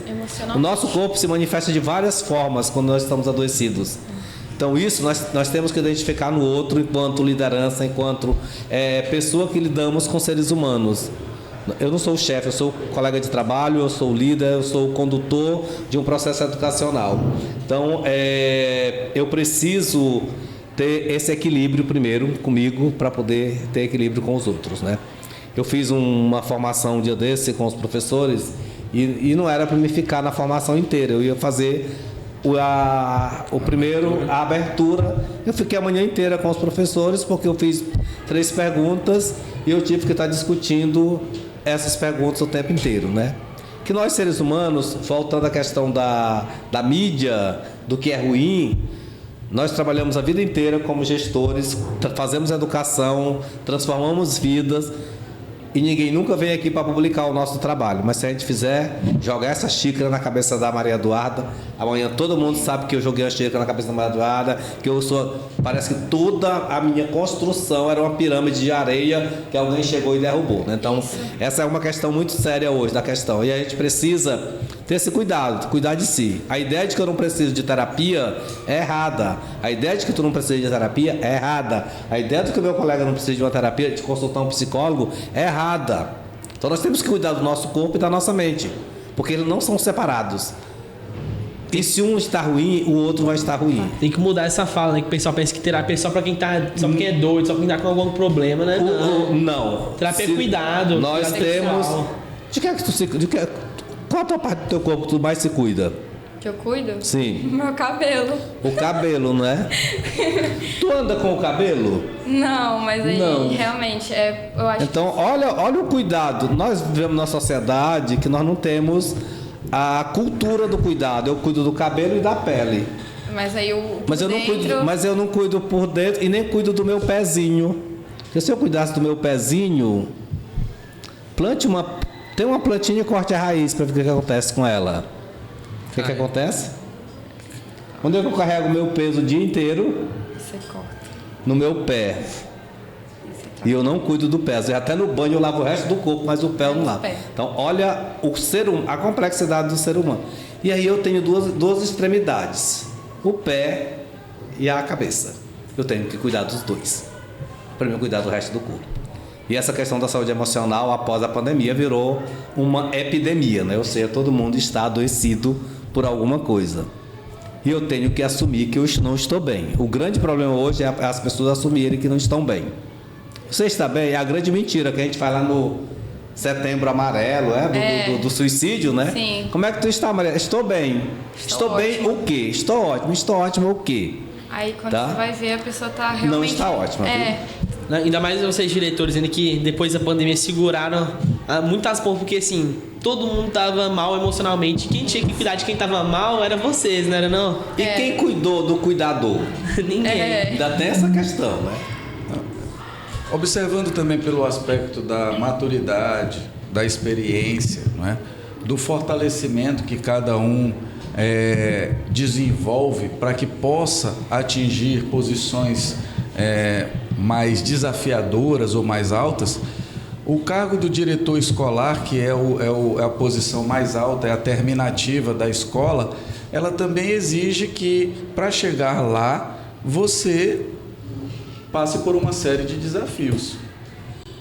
O nosso corpo se manifesta de várias formas quando nós estamos adoecidos. Então isso nós temos que identificar no outro enquanto liderança, enquanto pessoa que lidamos com seres humanos. Eu não sou o chefe, eu sou colega de trabalho, eu sou o líder, eu sou o condutor de um processo educacional. Então eu preciso ter esse equilíbrio primeiro comigo para poder ter equilíbrio com os outros, né? Eu fiz uma formação um dia desse com os professores e não era para me ficar na formação inteira, eu ia fazer a abertura. Eu fiquei a manhã inteira com os professores porque eu fiz 3 perguntas e eu tive que estar discutindo essas perguntas o tempo inteiro, né? Que nós seres humanos, voltando à questão da mídia, do que é ruim, nós trabalhamos a vida inteira como gestores, fazemos educação, transformamos vidas. E ninguém nunca vem aqui para publicar o nosso trabalho. Mas se a gente fizer, jogar essa xícara na cabeça da Maria Eduarda, amanhã todo mundo sabe que eu joguei a xícara na cabeça da Maria Eduarda, que eu sou... Parece que toda a minha construção era uma pirâmide de areia que alguém chegou e derrubou, né? Então, essa é uma questão muito séria hoje, da questão. E a gente precisa ter esse cuidado, cuidar de si. A ideia de que eu não preciso de terapia é errada. A ideia de que tu não precisa de terapia é errada. A ideia de que o meu colega não precisa de uma terapia, de consultar um psicólogo, é errada. Então nós temos que cuidar do nosso corpo e da nossa mente, porque eles não são separados. E se um está ruim, o outro vai estar ruim. Tem que mudar essa fala, né? Que o pessoal pensa que terapia é só pra quem só pra quem é doido, só pra quem tá com algum problema, né? Não. Terapia é cuidado. Nós temos... De que é que tu se... Qual a tua parte do teu corpo que tu mais se cuida? Que eu cuido? Sim. Meu cabelo. O cabelo, não é? Tu anda com o cabelo? Não, mas aí Não. realmente eu acho Então, olha o cuidado. Nós vivemos numa sociedade que nós não temos a cultura do cuidado. Eu cuido do cabelo e da pele. Mas aí o Mas eu não cuido por dentro e nem cuido do meu pezinho. Porque se eu cuidasse do meu pezinho, tem uma plantinha e corte a raiz para ver o que acontece com ela. O que acontece? Quando eu carrego o meu peso o dia inteiro você corta. no meu pé e eu não cuido do pé, até no banho eu lavo o resto do corpo, mas o pé eu não lavo. Então olha a complexidade do ser humano. E aí eu tenho duas extremidades, o pé e a cabeça. Eu tenho que cuidar dos dois para mim cuidar do resto do corpo. E essa questão da saúde emocional após a pandemia virou uma epidemia, né? Ou seja, todo mundo está adoecido por alguma coisa. E eu tenho que assumir que eu não estou bem. O grande problema hoje é as pessoas assumirem que não estão bem. Você está bem? É a grande mentira que a gente fala no Setembro Amarelo, do suicídio, né? Sim. Como é que tu está, Maria? Estou bem. Estou bem ótima. o quê? Estou ótimo. Estou ótimo o quê? Aí quando Tá? você vai ver, a pessoa tá realmente... Não está ótima, Ainda mais vocês diretores, ainda que depois da pandemia seguraram muitas pontas, porque assim, todo mundo tava mal emocionalmente. Quem tinha que cuidar de quem tava mal era vocês, não era não? E quem cuidou do cuidador? Ninguém. Ainda tem essa questão, né? Observando também pelo aspecto da maturidade, da experiência, não é? Do fortalecimento que cada um desenvolve para que possa atingir posições mais desafiadoras ou mais altas, o cargo do diretor escolar, que é a posição mais alta, é a terminativa da escola, ela também exige que, para chegar lá, você passe por uma série de desafios.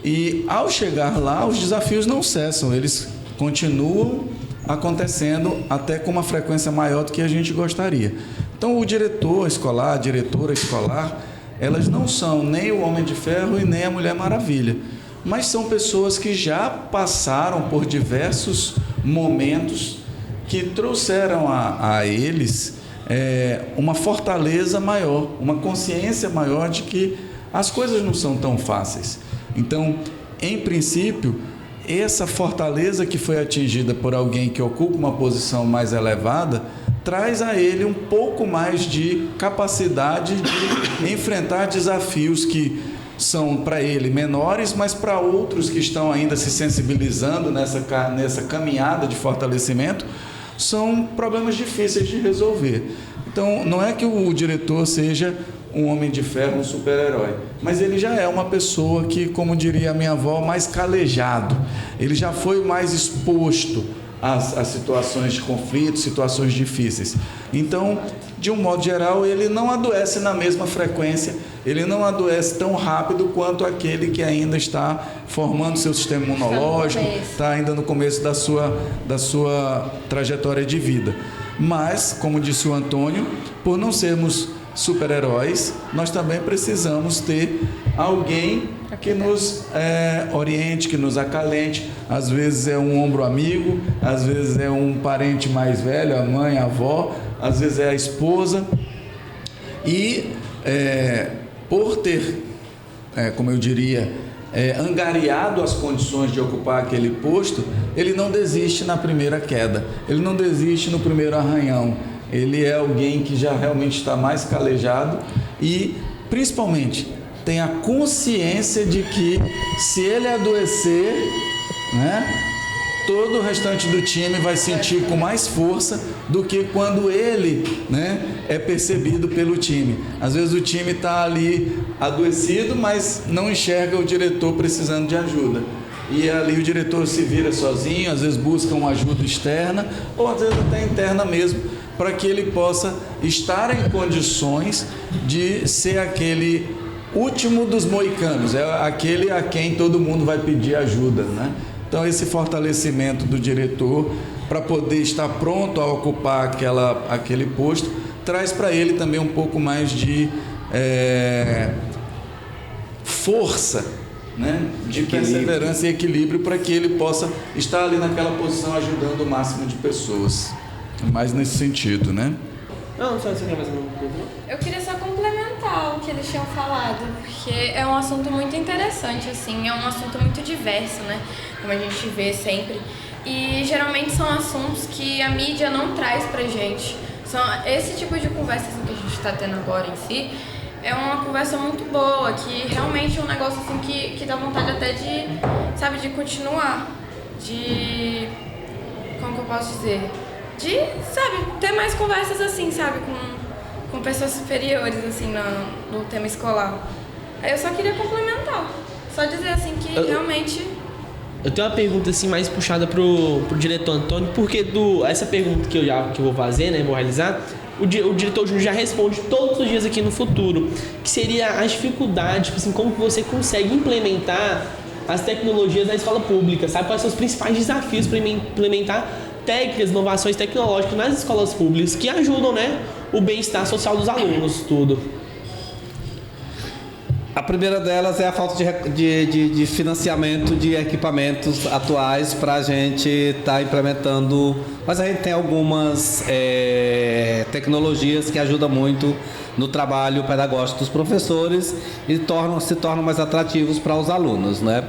E, ao chegar lá, os desafios não cessam, eles continuam acontecendo até com uma frequência maior do que a gente gostaria. Então, o diretor escolar, a diretora escolar, elas não são nem o Homem de Ferro e nem a Mulher Maravilha, mas são pessoas que já passaram por diversos momentos que trouxeram a eles uma fortaleza maior, uma consciência maior de que as coisas não são tão fáceis. Então, em princípio, essa fortaleza que foi atingida por alguém que ocupa uma posição mais elevada traz a ele um pouco mais de capacidade de enfrentar desafios que são para ele menores, mas para outros que estão ainda se sensibilizando nessa caminhada de fortalecimento, são problemas difíceis de resolver. Então, não é que o diretor seja um homem de ferro, um super-herói, mas ele já é uma pessoa que, como diria a minha avó, mais calejado. Ele já foi mais exposto às situações de conflito, situações difíceis. Então, de um modo geral, ele não adoece na mesma frequência, ele não adoece tão rápido quanto aquele que ainda está formando seu sistema imunológico, está ainda no começo da sua trajetória de vida. Mas, como disse o Antônio, por não sermos super-heróis, nós também precisamos ter alguém que nos oriente, que nos acalente. Às vezes é um ombro amigo, às vezes é um parente mais velho, a mãe, a avó, às vezes é a esposa. E por ter, como eu diria, angariado as condições de ocupar aquele posto, ele não desiste na primeira queda, ele não desiste no primeiro arranhão. Ele é alguém que já realmente está mais calejado e, principalmente, tem a consciência de que, se ele adoecer, né, todo o restante do time vai sentir com mais força do que quando ele, né, é percebido pelo time. Às vezes o time está ali adoecido, mas não enxerga o diretor precisando de ajuda. E ali o diretor se vira sozinho, às vezes busca uma ajuda externa, ou às vezes até interna mesmo, para que ele possa estar em condições de ser aquele último dos moicanos, aquele a quem todo mundo vai pedir ajuda, né? Então, esse fortalecimento do diretor para poder estar pronto a ocupar aquele posto traz para ele também um pouco mais de força, né? De perseverança e equilíbrio para que ele possa estar ali naquela posição ajudando o máximo de pessoas. mais nesse sentido, né? Não, só você quer mais alguma coisa? Eu queria só complementar o que eles tinham falado, porque é um assunto muito interessante, assim, é um assunto muito diverso, né? Como a gente vê sempre. E geralmente são assuntos que a mídia não traz pra gente. São esse tipo de conversa assim, que a gente está tendo agora em si, é uma conversa muito boa, que realmente é um negócio assim que dá vontade até de, sabe, de continuar, de, como que eu posso dizer, de, sabe, ter mais conversas assim, sabe, com pessoas superiores, assim, no tema escolar. Aí eu só queria complementar, só dizer assim que realmente... Eu tenho uma pergunta assim mais puxada pro diretor Antônio, porque essa pergunta que eu vou fazer, né, vou realizar, o diretor Júnior já responde todos os dias aqui no futuro, que seria as dificuldades, tipo assim, como que você consegue implementar as tecnologias da escola pública, sabe? Quais são os principais desafios para implementar técnicas, inovações tecnológicas nas escolas públicas que ajudam, né, o bem-estar social dos alunos, tudo. A primeira delas é a falta de financiamento de equipamentos atuais para a gente estar implementando, mas a gente tem algumas tecnologias que ajudam muito no trabalho pedagógico dos professores e se tornam mais atrativos para os alunos, né?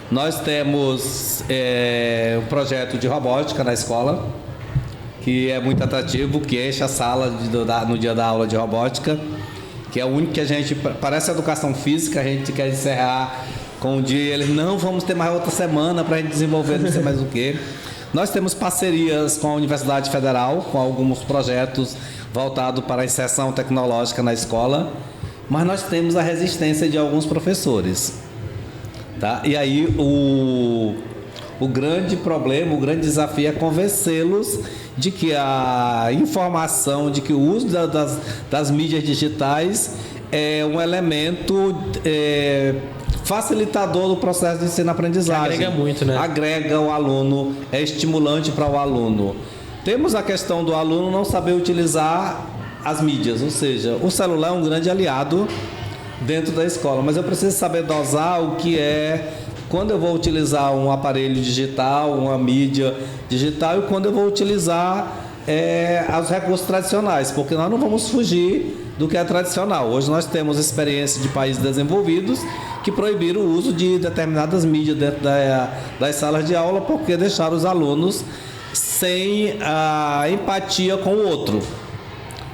Nós temos um projeto de robótica na escola, que é muito atrativo, que enche a sala no dia da aula de robótica, que é o único que a gente, parece educação física, a gente quer encerrar com o dia, eles não vamos ter mais outra semana para a gente desenvolver não sei mais o que. Nós temos parcerias com a Universidade Federal, com alguns projetos voltados para a inserção tecnológica na escola, mas nós temos a resistência de alguns professores. Tá? E aí o grande problema, o grande desafio é convencê-los de que a informação, de que o uso das mídias digitais é um elemento facilitador do processo de ensino-aprendizagem. Agrega muito, né? Agrega o aluno, é estimulante para o aluno. Temos a questão do aluno não saber utilizar as mídias, ou seja, o celular é um grande aliado dentro da escola, mas eu preciso saber dosar o que é quando eu vou utilizar um aparelho digital, uma mídia digital, e quando eu vou utilizar os recursos tradicionais, porque nós não vamos fugir do que é tradicional. Hoje nós temos experiência de países desenvolvidos que proibiram o uso de determinadas mídias dentro das salas de aula, porque deixaram os alunos sem a empatia com o outro,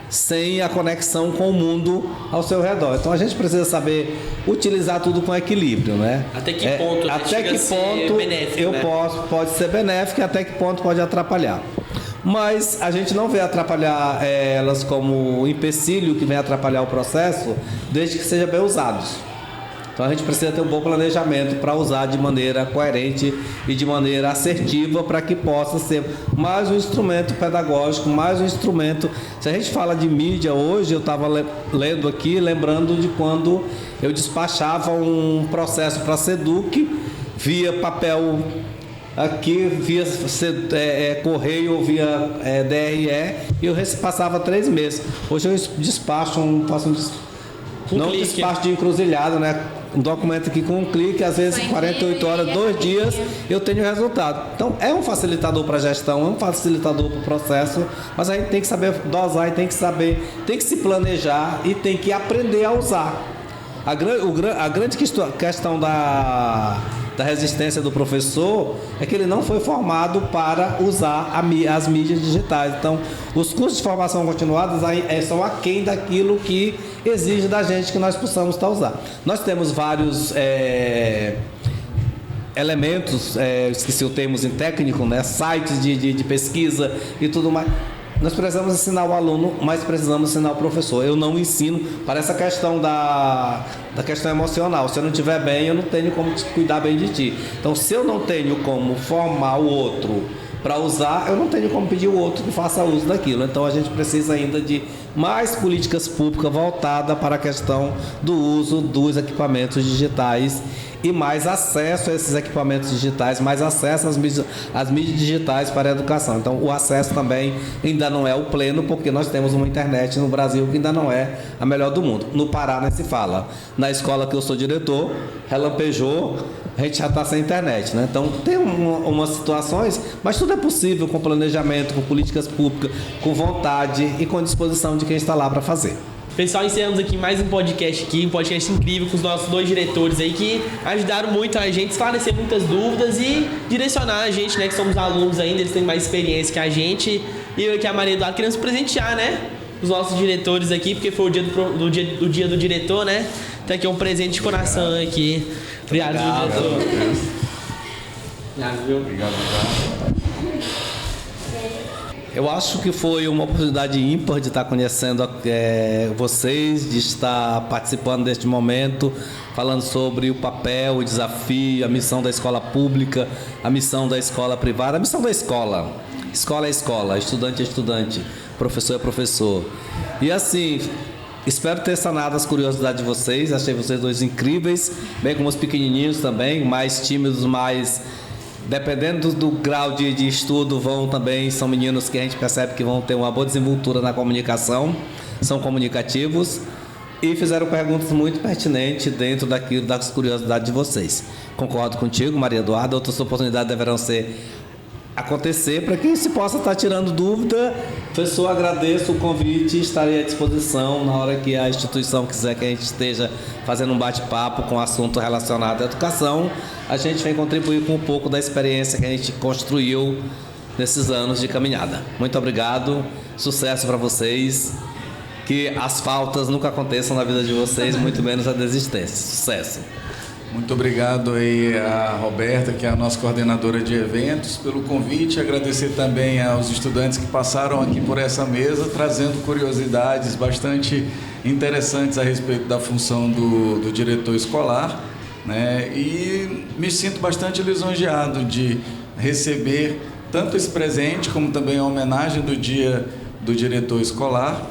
sem a conexão com o mundo ao seu redor. Então a gente precisa saber utilizar tudo com equilíbrio, né? Até que ponto, até que ponto benéfico, pode ser benéfico e até que ponto pode atrapalhar. Mas a gente não vê atrapalhar elas como um empecilho que vem atrapalhar o processo, desde que sejam bem usados. Então a gente precisa ter um bom planejamento para usar de maneira coerente e de maneira assertiva para que possa ser mais um instrumento pedagógico, mais um instrumento. Se a gente fala de mídia hoje, eu estava lendo aqui, lembrando de quando eu despachava um processo para a SEDUC via papel aqui, via correio ou via DRE, e eu passava 3 meses. Hoje eu despacho despacho de encruzilhada, né? Um documento aqui com um clique, às vezes 48 horas, 2 dias, eu tenho o resultado. Então, é um facilitador para a gestão, é um facilitador para o processo, mas a gente tem que saber dosar e tem que se planejar e tem que aprender a usar. A grande questão da resistência do professor é que ele não foi formado para usar as mídias digitais. Então, os cursos de formação continuada são aquém daquilo que exige da gente que nós possamos estar usando. Nós temos vários elementos, esqueci o termo em técnico, né? Sites de pesquisa e tudo mais. Nós precisamos ensinar o aluno, mas precisamos ensinar o professor. Eu não ensino para essa questão da questão emocional. Se eu não estiver bem, eu não tenho como cuidar bem de ti. Então, se eu não tenho como formar o outro para usar, eu não tenho como pedir o outro que faça uso daquilo. Então, a gente precisa ainda de mais políticas públicas voltadas para a questão do uso dos equipamentos digitais e mais acesso a esses equipamentos digitais, mais acesso às mídias digitais para a educação. Então, o acesso também ainda não é o pleno, porque nós temos uma internet no Brasil que ainda não é a melhor do mundo. No Pará, nem se fala. Na escola que eu sou diretor, relampejou, a gente já está sem internet, né? Então tem umas situações, mas tudo é possível com planejamento, com políticas públicas, com vontade e com disposição de quem está lá para fazer. Pessoal, encerramos aqui mais um podcast incrível com os nossos 2 diretores aí que ajudaram muito a gente a esclarecer muitas dúvidas e direcionar a gente, né, que somos alunos ainda, eles têm mais experiência que a gente. E eu aqui, a Maria Eduarda, queremos presentear, né, os nossos diretores aqui, porque foi o dia do dia do diretor, né? Então aqui é um presente de coração aqui. Obrigado, diretor. Obrigado, viu? Obrigado. Eu acho que foi uma oportunidade ímpar de estar conhecendo vocês, de estar participando deste momento, falando sobre o papel, o desafio, a missão da escola pública, a missão da escola privada, a missão da escola. Escola é escola, estudante é estudante, professor é professor. E assim, espero ter sanado as curiosidades de vocês, achei vocês 2 incríveis, bem como os pequenininhos também, mais tímidos, mais... Dependendo do grau de estudo, são meninos que a gente percebe que vão ter uma boa desenvoltura na comunicação, são comunicativos e fizeram perguntas muito pertinentes dentro das curiosidades de vocês. Concordo contigo, Maria Eduarda, outras oportunidades deverão acontecer para que se possa estar tirando dúvida. Professor, agradeço o convite e estarei à disposição na hora que a instituição quiser que a gente esteja fazendo um bate-papo com assunto relacionado à educação. A gente vem contribuir com um pouco da experiência que a gente construiu nesses anos de caminhada. Muito obrigado, sucesso para vocês, que as faltas nunca aconteçam na vida de vocês, muito menos a desistência. Sucesso! Muito obrigado aí a Roberta, que é a nossa coordenadora de eventos, pelo convite. Agradecer também aos estudantes que passaram aqui por essa mesa, trazendo curiosidades bastante interessantes a respeito da função do diretor escolar, né? E me sinto bastante lisonjeado de receber tanto esse presente, como também a homenagem do Dia do Diretor Escolar,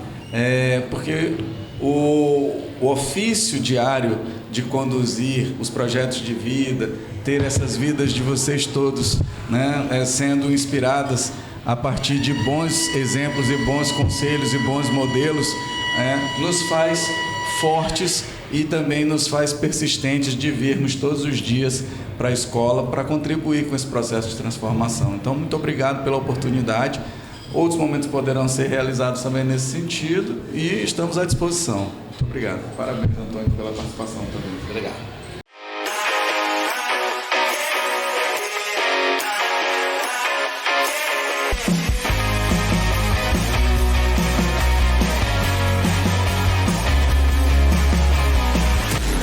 porque o ofício diário de conduzir os projetos de vida, ter essas vidas de vocês todos, né, sendo inspiradas a partir de bons exemplos e bons conselhos e bons modelos, nos faz fortes e também nos faz persistentes de virmos todos os dias para a escola para contribuir com esse processo de transformação. Então, muito obrigado pela oportunidade. Outros momentos poderão ser realizados também nesse sentido e estamos à disposição. Muito obrigado. Parabéns, Antônio, pela participação também. Obrigado.